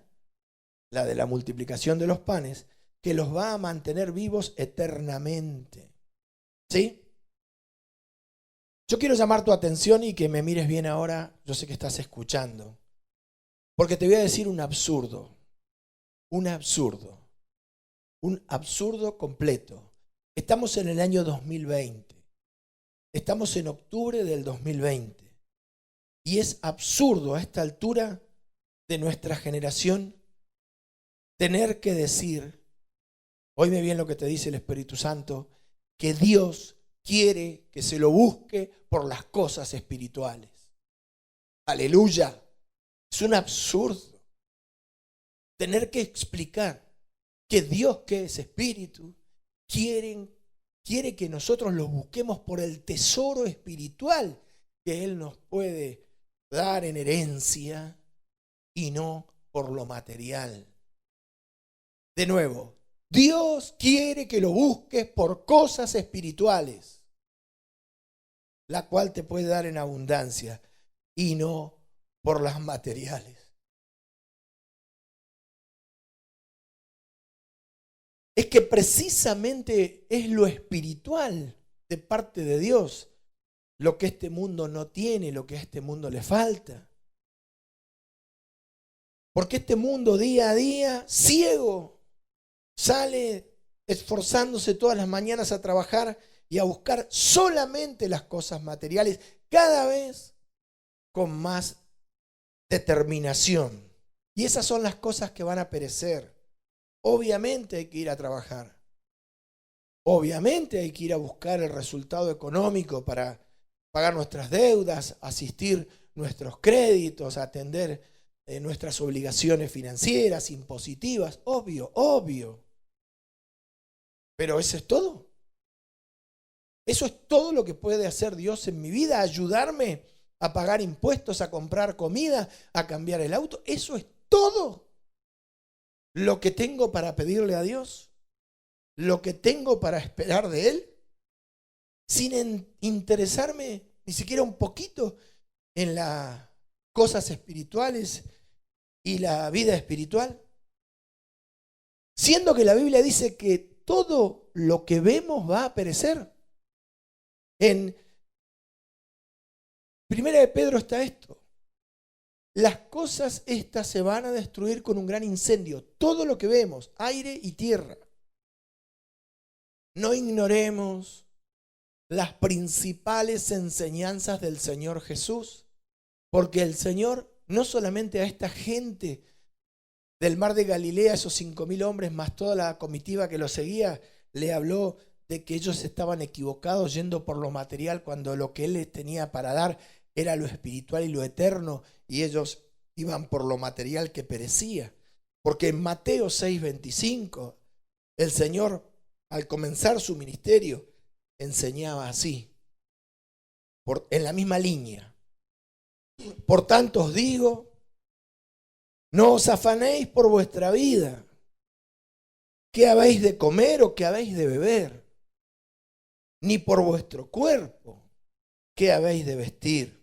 la de la multiplicación de los panes, que los va a mantener vivos eternamente. ¿Sí? Yo quiero llamar tu atención y que me mires bien ahora, yo sé que estás escuchando, porque te voy a decir un absurdo completo. Estamos en el año 2020, estamos en octubre del 2020 y es absurdo a esta altura de nuestra generación tener que decir, oíme bien lo que te dice el Espíritu Santo, que Dios quiere que se lo busque por las cosas espirituales. Aleluya. Es un absurdo tener que explicar que Dios, que es espíritu, quiere que nosotros lo busquemos por el tesoro espiritual que Él nos puede dar en herencia y no por lo material. De nuevo, Dios quiere que lo busques por cosas espirituales, la cual te puede dar en abundancia y no por las materiales. Es que precisamente es lo espiritual de parte de Dios lo que este mundo no tiene, lo que a este mundo le falta. Porque este mundo día a día, ciego, sale esforzándose todas las mañanas a trabajar y a buscar solamente las cosas materiales, cada vez con más determinación. Y esas son las cosas que van a perecer. Obviamente hay que ir a trabajar. Obviamente hay que ir a buscar el resultado económico para pagar nuestras deudas, asistir nuestros créditos, atender nuestras obligaciones financieras, impositivas. Obvio. Pero eso es todo. Eso es todo lo que puede hacer Dios en mi vida, ayudarme a pagar impuestos, a comprar comida, a cambiar el auto. Eso es todo lo que tengo para pedirle a Dios, lo que tengo para esperar de Él, sin interesarme ni siquiera un poquito en las cosas espirituales y la vida espiritual. Siendo que la Biblia dice que todo lo que vemos va a perecer. En 1 de Pedro está esto. Las cosas estas se van a destruir con un gran incendio. Todo lo que vemos, aire y tierra. No ignoremos las principales enseñanzas del Señor Jesús, porque el Señor no solamente a esta gente del mar de Galilea, esos 5.000 hombres más toda la comitiva que lo seguía, le habló de que ellos estaban equivocados yendo por lo material cuando lo que Él les tenía para dar era lo espiritual y lo eterno, y ellos iban por lo material que perecía. Porque en Mateo 6:25, el Señor, al comenzar su ministerio, enseñaba así, en la misma línea. Por tanto os digo, no os afanéis por vuestra vida, qué habéis de comer o qué habéis de beber, ni por vuestro cuerpo, qué habéis de vestir.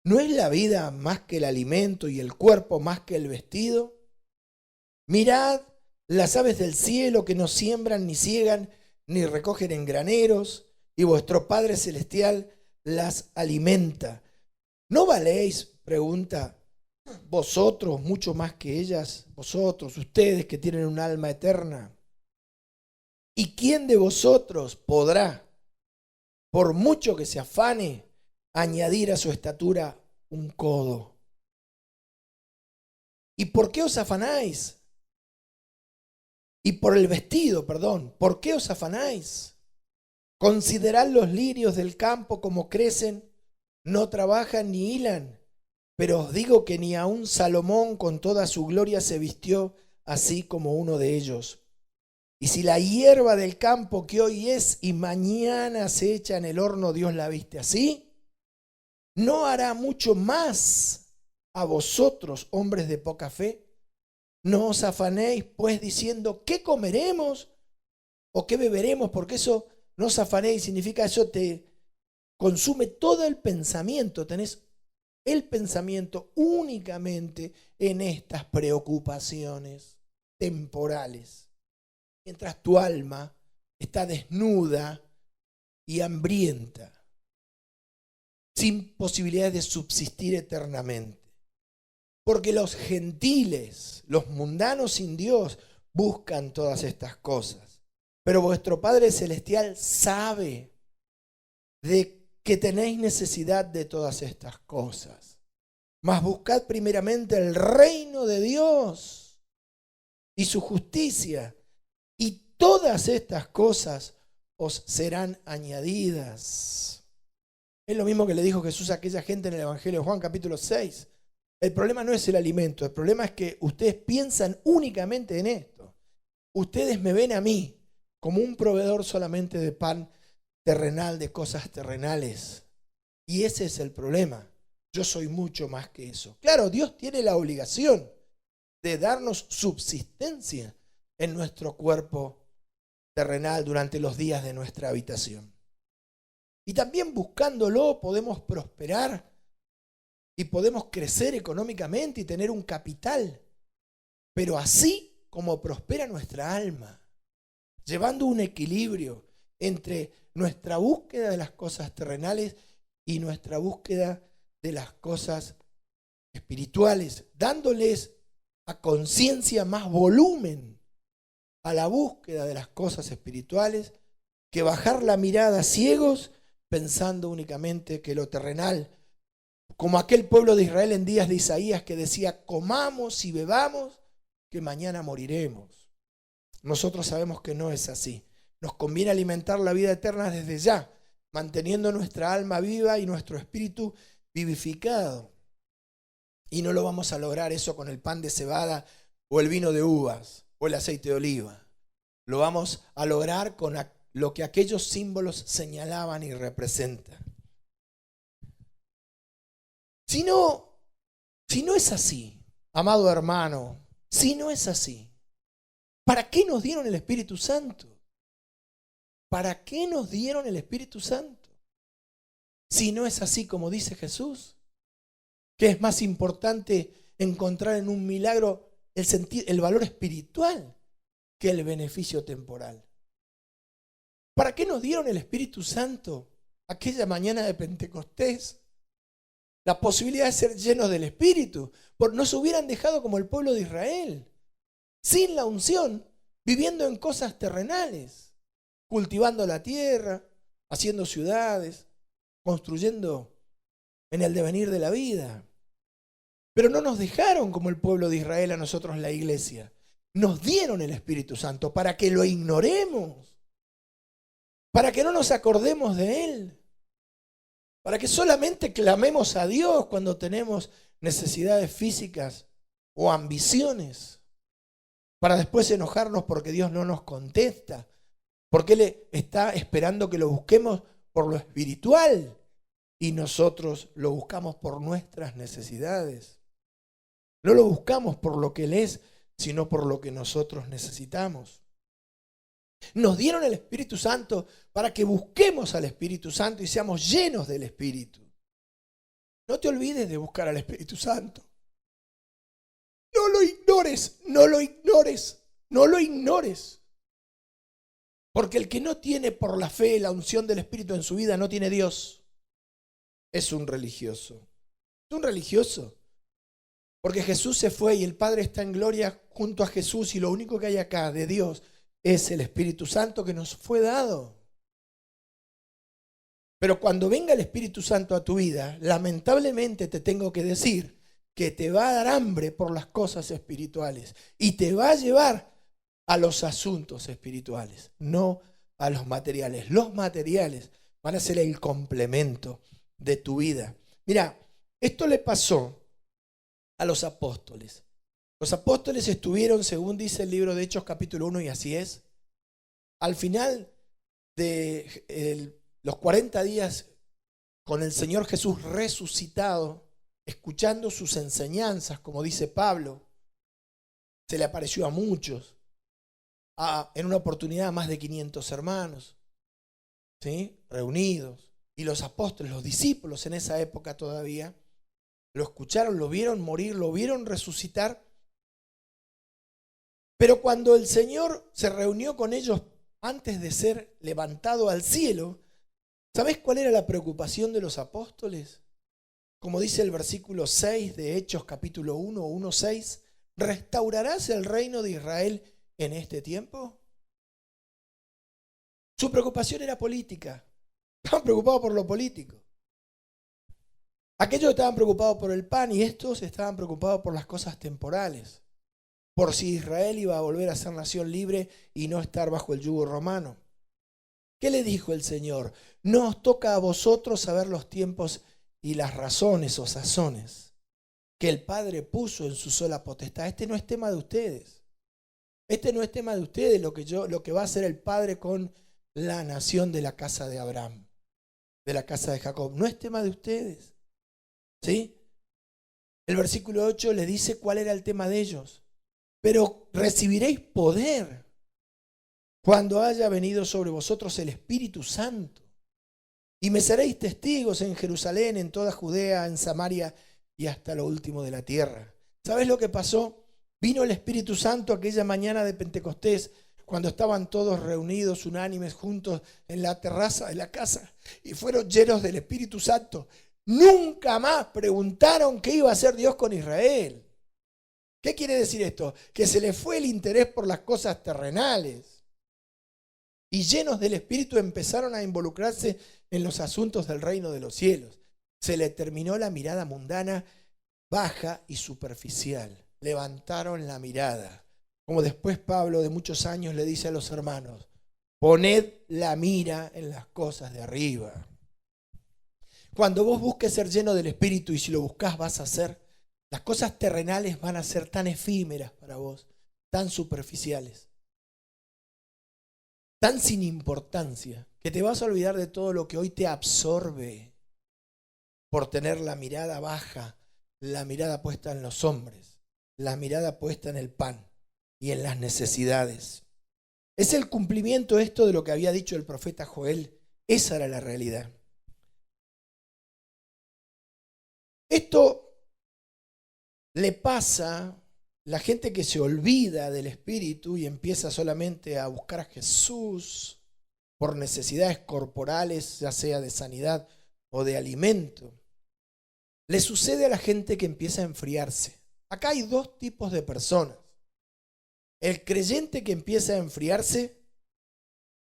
¿No es la vida más que el alimento y el cuerpo más que el vestido? Mirad las aves del cielo que no siembran ni ciegan ni recogen en graneros, y vuestro Padre Celestial las alimenta. ¿No valéis, pregunta, vosotros mucho más que ellas? Vosotros, ustedes que tienen un alma eterna. ¿Y quién de vosotros podrá, por mucho que se afane, añadir a su estatura un codo? ¿Y por qué os afanáis? Y por el vestido, perdón, ¿por qué os afanáis? Considerad los lirios del campo como crecen, no trabajan ni hilan, pero os digo que ni aun Salomón con toda su gloria se vistió así como uno de ellos. Y si la hierba del campo que hoy es y mañana se echa en el horno, Dios la viste así, ¿no hará mucho más a vosotros, hombres de poca fe? No os afanéis pues diciendo, ¿qué comeremos o qué beberemos? Porque eso, no os afanéis, significa eso te consume todo el pensamiento. Tenés el pensamiento únicamente en estas preocupaciones temporales, mientras tu alma está desnuda y hambrienta, sin posibilidades de subsistir eternamente. Porque los gentiles, los mundanos sin Dios, buscan todas estas cosas. Pero vuestro Padre Celestial sabe de que tenéis necesidad de todas estas cosas. Mas buscad primeramente el reino de Dios y su justicia, y todas estas cosas os serán añadidas. Es lo mismo que le dijo Jesús a aquella gente en el Evangelio de Juan, capítulo 6. El problema no es el alimento, el problema es que ustedes piensan únicamente en esto. Ustedes me ven a mí como un proveedor solamente de pan terrenal, de cosas terrenales. Y ese es el problema. Yo soy mucho más que eso. Claro, Dios tiene la obligación de darnos subsistencia en nuestro cuerpo terrenal durante los días de nuestra habitación. Y también buscándolo podemos prosperar y podemos crecer económicamente y tener un capital. Pero así como prospera nuestra alma, llevando un equilibrio entre nuestra búsqueda de las cosas terrenales y nuestra búsqueda de las cosas espirituales, dándoles a conciencia más volumen a la búsqueda de las cosas espirituales, que bajar la mirada ciegos pensando únicamente que lo terrenal, como aquel pueblo de Israel en días de Isaías que decía, comamos y bebamos, que mañana moriremos. Nosotros sabemos que no es así. Nos conviene alimentar la vida eterna desde ya, manteniendo nuestra alma viva y nuestro espíritu vivificado. Y no lo vamos a lograr eso con el pan de cebada o el vino de uvas o el aceite de oliva. Lo vamos a lograr con lo que aquellos símbolos señalaban y representan. Si no es así, amado hermano, si no es así, ¿para qué nos dieron el Espíritu Santo? ¿Para qué nos dieron el Espíritu Santo? Si no es así como dice Jesús, que es más importante encontrar en un milagro el valor espiritual que el beneficio temporal. ¿Para qué nos dieron el Espíritu Santo aquella mañana de Pentecostés? La posibilidad de ser llenos del Espíritu. Porque nos hubieran dejado como el pueblo de Israel, sin la unción, viviendo en cosas terrenales, cultivando la tierra, haciendo ciudades, construyendo en el devenir de la vida. Pero no nos dejaron como el pueblo de Israel a nosotros la iglesia. Nos dieron el Espíritu Santo para que lo ignoremos, para que no nos acordemos de Él, para que solamente clamemos a Dios cuando tenemos necesidades físicas o ambiciones, para después enojarnos porque Dios no nos contesta, porque Él está esperando que lo busquemos por lo espiritual y nosotros lo buscamos por nuestras necesidades. No lo buscamos por lo que Él es, sino por lo que nosotros necesitamos. Nos dieron el Espíritu Santo para que busquemos al Espíritu Santo y seamos llenos del Espíritu. No te olvides de buscar al Espíritu Santo. No lo ignores, no lo ignores, no lo ignores. Porque el que no tiene por la fe la unción del Espíritu en su vida no tiene Dios. Es un religioso. Es un religioso. Porque Jesús se fue y el Padre está en gloria junto a Jesús y lo único que hay acá de Dios es el Espíritu Santo que nos fue dado. Pero cuando venga el Espíritu Santo a tu vida, lamentablemente te tengo que decir que te va a dar hambre por las cosas espirituales y te va a llevar a los asuntos espirituales, no a los materiales. Los materiales van a ser el complemento de tu vida. Mira, esto le pasó a los apóstoles. Los apóstoles estuvieron, según dice el libro de Hechos capítulo 1, y así es, al final de los 40 días con el Señor Jesús resucitado, escuchando sus enseñanzas, como dice Pablo, se le apareció a muchos, en una oportunidad a más de 500 hermanos, ¿sí? Reunidos. Y los apóstoles, los discípulos en esa época todavía, lo escucharon, lo vieron morir, lo vieron resucitar. Pero cuando el Señor se reunió con ellos antes de ser levantado al cielo, ¿sabés cuál era la preocupación de los apóstoles? Como dice el versículo 6 de Hechos capítulo 1, 1:6, ¿restaurarás el reino de Israel en este tiempo? Su preocupación era política. Estaban preocupados por lo político. Aquellos estaban preocupados por el pan y estos estaban preocupados por las cosas temporales. Por si Israel iba a volver a ser nación libre y no estar bajo el yugo romano. ¿Qué le dijo el Señor? No os toca a vosotros saber los tiempos y las razones o sazones que el Padre puso en su sola potestad. Este no es tema de ustedes. Este no es tema de ustedes lo que va a hacer el Padre con la nación de la casa de Abraham, de la casa de Jacob. No es tema de ustedes. ¿Sí? El versículo 8 le dice cuál era el tema de ellos. Pero recibiréis poder cuando haya venido sobre vosotros el Espíritu Santo. Y me seréis testigos en Jerusalén, en toda Judea, en Samaria y hasta lo último de la tierra. ¿Sabes lo que pasó? Vino el Espíritu Santo aquella mañana de Pentecostés, cuando estaban todos reunidos, unánimes, juntos en la terraza de la casa, y fueron llenos del Espíritu Santo. Nunca más preguntaron qué iba a hacer Dios con Israel. ¿Qué quiere decir esto? Que se les fue el interés por las cosas terrenales. Y llenos del Espíritu empezaron a involucrarse en los asuntos del reino de los cielos. Se le terminó la mirada mundana, baja y superficial. Levantaron la mirada. Como después Pablo de muchos años le dice a los hermanos, poned la mira en las cosas de arriba. Cuando vos busques ser lleno del Espíritu, y si lo buscás vas a ser, las cosas terrenales van a ser tan efímeras para vos, tan superficiales, tan sin importancia, que te vas a olvidar de todo lo que hoy te absorbe por tener la mirada baja, la mirada puesta en los hombres, la mirada puesta en el pan y en las necesidades. Es el cumplimiento esto de lo que había dicho el profeta Joel. Esa era la realidad. Esto le pasa a la gente que se olvida del Espíritu y empieza solamente a buscar a Jesús por necesidades corporales, ya sea de sanidad o de alimento. Le sucede a la gente que empieza a enfriarse. Acá hay dos tipos de personas. El creyente que empieza a enfriarse,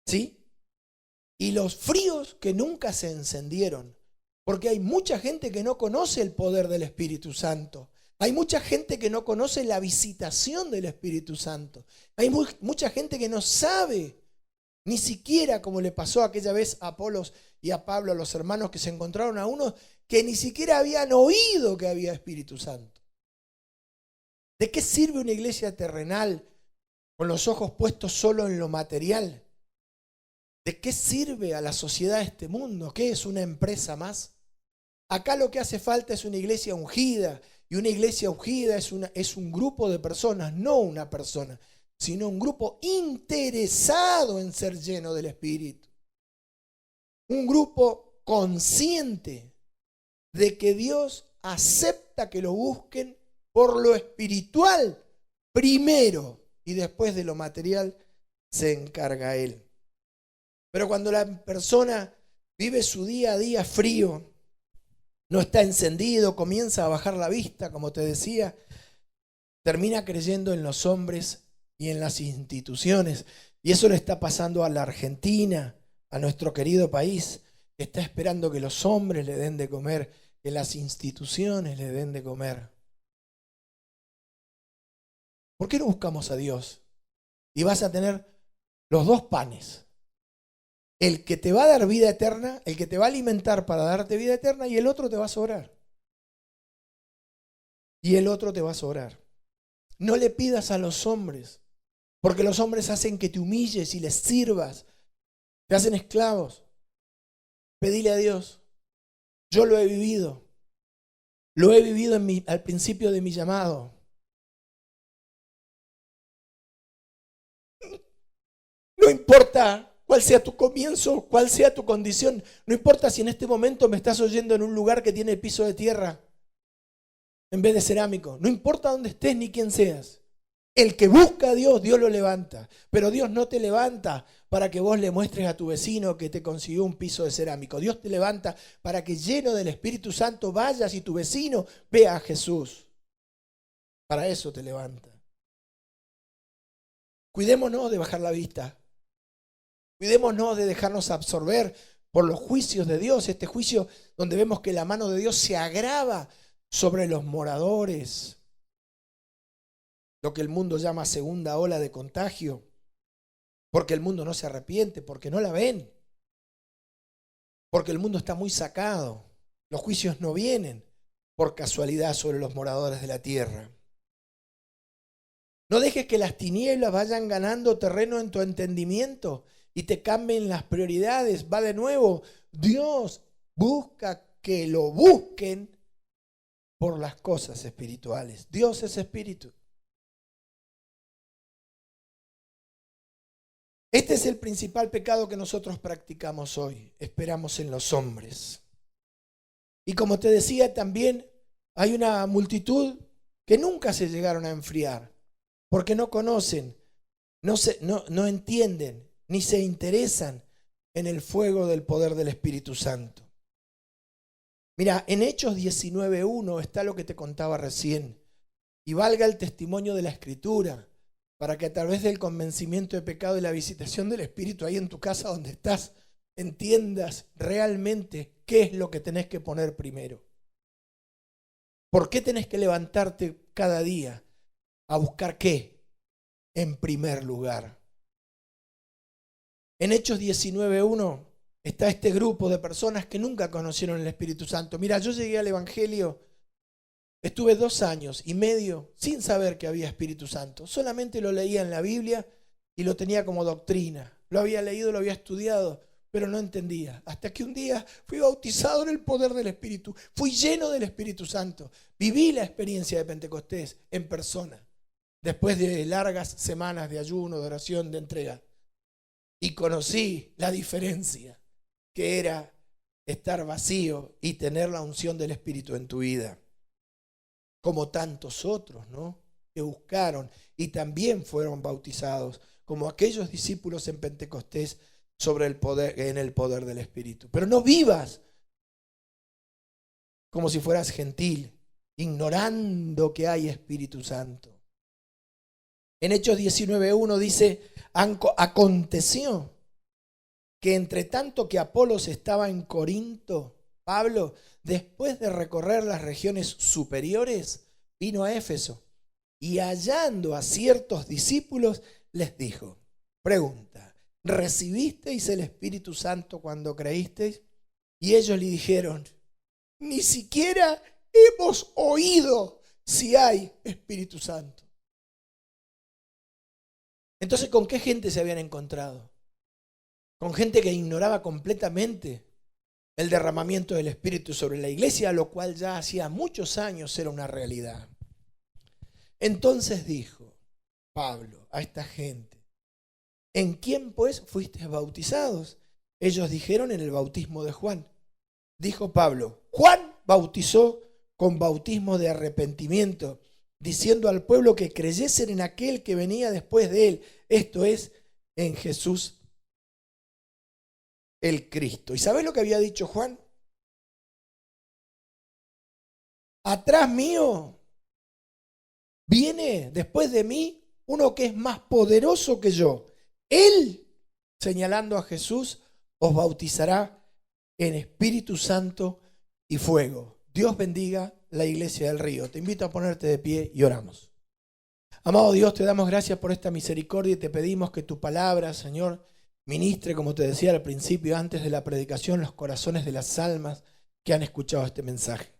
¿sí? Y los fríos que nunca se encendieron. Porque hay mucha gente que no conoce el poder del Espíritu Santo. Hay mucha gente que no conoce la visitación del Espíritu Santo. Hay mucha gente que no sabe, ni siquiera como le pasó aquella vez a Apolos y a Pablo, a los hermanos que se encontraron a unos que ni siquiera habían oído que había Espíritu Santo. ¿De qué sirve una iglesia terrenal con los ojos puestos solo en lo material? ¿De qué sirve a la sociedad este mundo? ¿Qué es una empresa más? Acá lo que hace falta es una iglesia ungida. Y una iglesia ungida es un grupo de personas, no una persona, sino un grupo interesado en ser lleno del Espíritu. Un grupo consciente de que Dios acepta que lo busquen por lo espiritual primero y después de lo material se encarga Él. Pero cuando la persona vive su día a día frío, no está encendido, comienza a bajar la vista, como te decía, termina creyendo en los hombres y en las instituciones. Y eso le está pasando a la Argentina, a nuestro querido país, que está esperando que los hombres le den de comer, que las instituciones le den de comer. ¿Por qué no buscamos a Dios? Y vas a tener los dos panes. El que te va a dar vida eterna, el que te va a alimentar para darte vida eterna, y el otro te va a sobrar. Y el otro te va a sobrar. No le pidas a los hombres, porque los hombres hacen que te humilles y les sirvas. Te hacen esclavos. Pedile a Dios. Yo lo he vivido. Lo he vivido al principio de mi llamado. No importa cuál sea tu comienzo, cuál sea tu condición. No importa si en este momento me estás oyendo en un lugar que tiene piso de tierra en vez de cerámico. No importa dónde estés ni quién seas. El que busca a Dios, Dios lo levanta. Pero Dios no te levanta para que vos le muestres a tu vecino que te consiguió un piso de cerámico. Dios te levanta para que lleno del Espíritu Santo vayas y tu vecino vea a Jesús. Para eso te levanta. Cuidémonos de bajar la vista. Cuidémonos de dejarnos absorber por los juicios de Dios. Este juicio donde vemos que la mano de Dios se agrava sobre los moradores. Lo que el mundo llama segunda ola de contagio, porque el mundo no se arrepiente, porque no la ven, porque el mundo está muy sacado. Los juicios no vienen por casualidad sobre los moradores de la tierra. No dejes que las tinieblas vayan ganando terreno en tu entendimiento y te cambien las prioridades. Va de nuevo, Dios busca que lo busquen por las cosas espirituales. Dios es espíritu. Este es el principal pecado que nosotros practicamos hoy. Esperamos en los hombres. Y como te decía también, hay una multitud que nunca se llegaron a enfriar, porque no conocen, no entienden, ni se interesan en el fuego del poder del Espíritu Santo. Mira, en Hechos 19:1 está lo que te contaba recién. Y valga el testimonio de la Escritura, para que a través del convencimiento de pecado y la visitación del Espíritu ahí en tu casa donde estás, entiendas realmente qué es lo que tenés que poner primero. ¿Por qué tenés que levantarte cada día a buscar qué? En primer lugar. En Hechos 19:1 está este grupo de personas que nunca conocieron el Espíritu Santo. Mira, yo llegué al Evangelio. Estuve 2 años y medio sin saber que había Espíritu Santo. Solamente lo leía en la Biblia y lo tenía como doctrina. Lo había leído, lo había estudiado, pero no entendía. Hasta que un día fui bautizado en el poder del Espíritu. Fui lleno del Espíritu Santo. Viví la experiencia de Pentecostés en persona, después de largas semanas de ayuno, de oración, de entrega. Y conocí la diferencia que era estar vacío y tener la unción del Espíritu en tu vida. Como tantos otros, ¿no? Que buscaron y también fueron bautizados, como aquellos discípulos en Pentecostés en el poder del Espíritu. Pero no vivas como si fueras gentil, ignorando que hay Espíritu Santo. En Hechos 19:1 dice, aconteció que entre tanto que Apolos estaba en Corinto, Pablo, después de recorrer las regiones superiores, vino a Éfeso y hallando a ciertos discípulos les dijo, pregunta, ¿recibisteis el Espíritu Santo cuando creísteis? Y ellos le dijeron, ni siquiera hemos oído si hay Espíritu Santo. Entonces, ¿con qué gente se habían encontrado? Con gente que ignoraba completamente el derramamiento del Espíritu sobre la iglesia, lo cual ya hacía muchos años era una realidad. Entonces dijo Pablo a esta gente, ¿en quién pues fuisteis bautizados? Ellos dijeron, en el bautismo de Juan. Dijo Pablo, Juan bautizó con bautismo de arrepentimiento, diciendo al pueblo que creyesen en aquel que venía después de él, esto es, en Jesús el Cristo. ¿Y sabés lo que había dicho Juan? Atrás mío viene, después de mí, uno que es más poderoso que yo. Él, señalando a Jesús, os bautizará en Espíritu Santo y fuego. Dios bendiga la Iglesia del Río. Te invito a ponerte de pie y oramos. Amado Dios, te damos gracias por esta misericordia y te pedimos que tu palabra, Señor, ministre, como te decía al principio, antes de la predicación, los corazones de las almas que han escuchado este mensaje.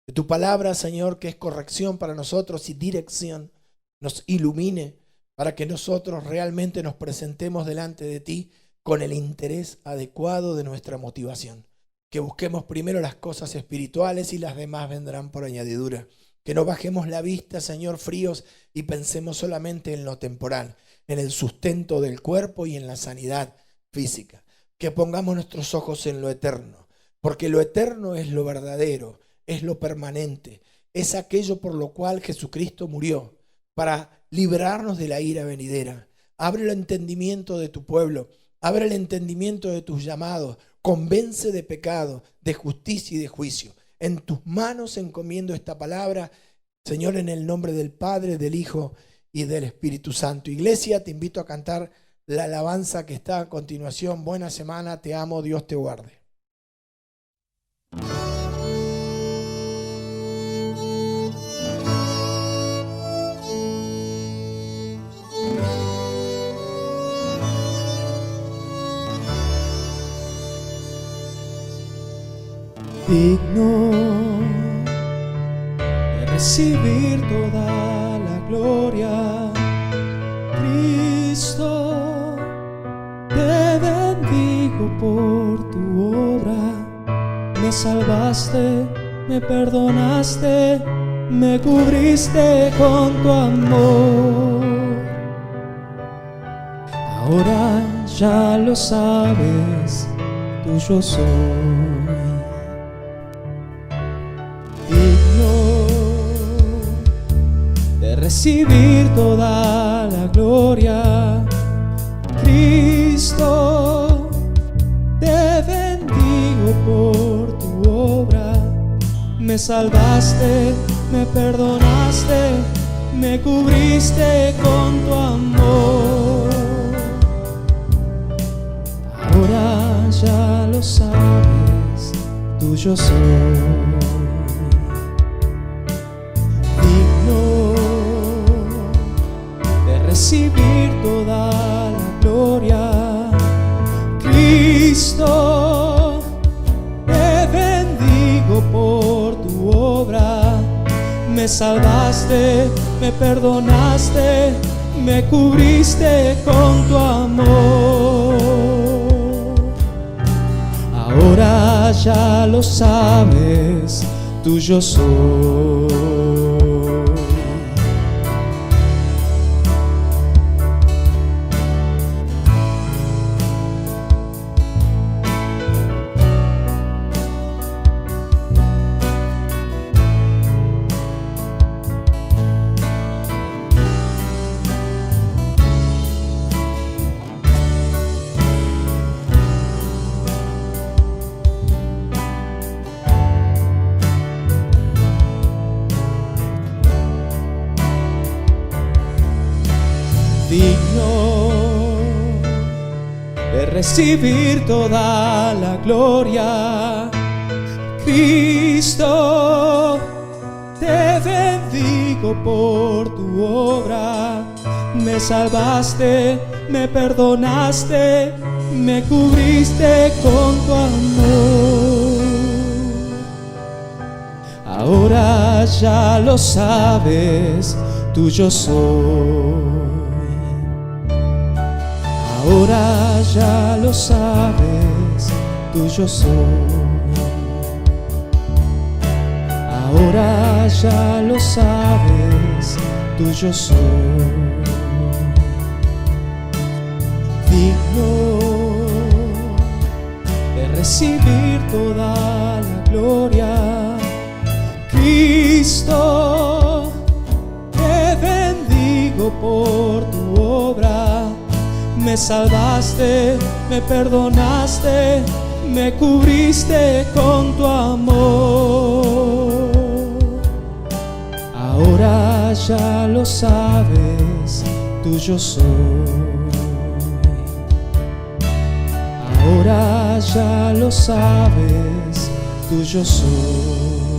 Que tu palabra, Señor, que es corrección para nosotros y dirección, nos ilumine para que nosotros realmente nos presentemos delante de ti con el interés adecuado de nuestra motivación. Que busquemos primero las cosas espirituales y las demás vendrán por añadidura. Que no bajemos la vista, Señor, fríos y pensemos solamente en lo temporal, en el sustento del cuerpo y en la sanidad física. Que pongamos nuestros ojos en lo eterno, porque lo eterno es lo verdadero, es lo permanente, es aquello por lo cual Jesucristo murió, para librarnos de la ira venidera. Abre el entendimiento de tu pueblo, abre el entendimiento de tus llamados, convence de pecado, de justicia y de juicio. En tus manos encomiendo esta palabra, Señor, en el nombre del Padre, del Hijo y del Espíritu Santo. Iglesia, te invito a cantar la alabanza que está a continuación. Buena semana, te amo, Dios te guarde. Digno de recibir toda la gloria, Cristo, te bendigo por tu obra. Me salvaste, me perdonaste, me cubriste con tu amor. Ahora ya lo sabes, tuyo soy. Recibir toda la gloria, Cristo, te bendigo por tu obra. Me salvaste, me perdonaste, me cubriste con tu amor. Ahora ya lo sabes, tuyo soy. Recibir toda la gloria, Cristo, te bendigo por tu obra. Me salvaste, me perdonaste, me cubriste con tu amor. Ahora ya lo sabes, tuyo soy. Digno de recibir toda la gloria, Cristo, te bendigo por tu obra. Me salvaste, me perdonaste, me cubriste con tu amor. Ahora ya lo sabes, tuyo soy. Ahora ya lo sabes, tuyo soy. Ahora ya lo sabes, tuyo soy. Digno de recibir toda la gloria, Cristo, te bendigo por tu obra. Me salvaste, me perdonaste, me cubriste con tu amor. Ahora ya lo sabes, tuyo soy. Ahora ya lo sabes, tuyo soy.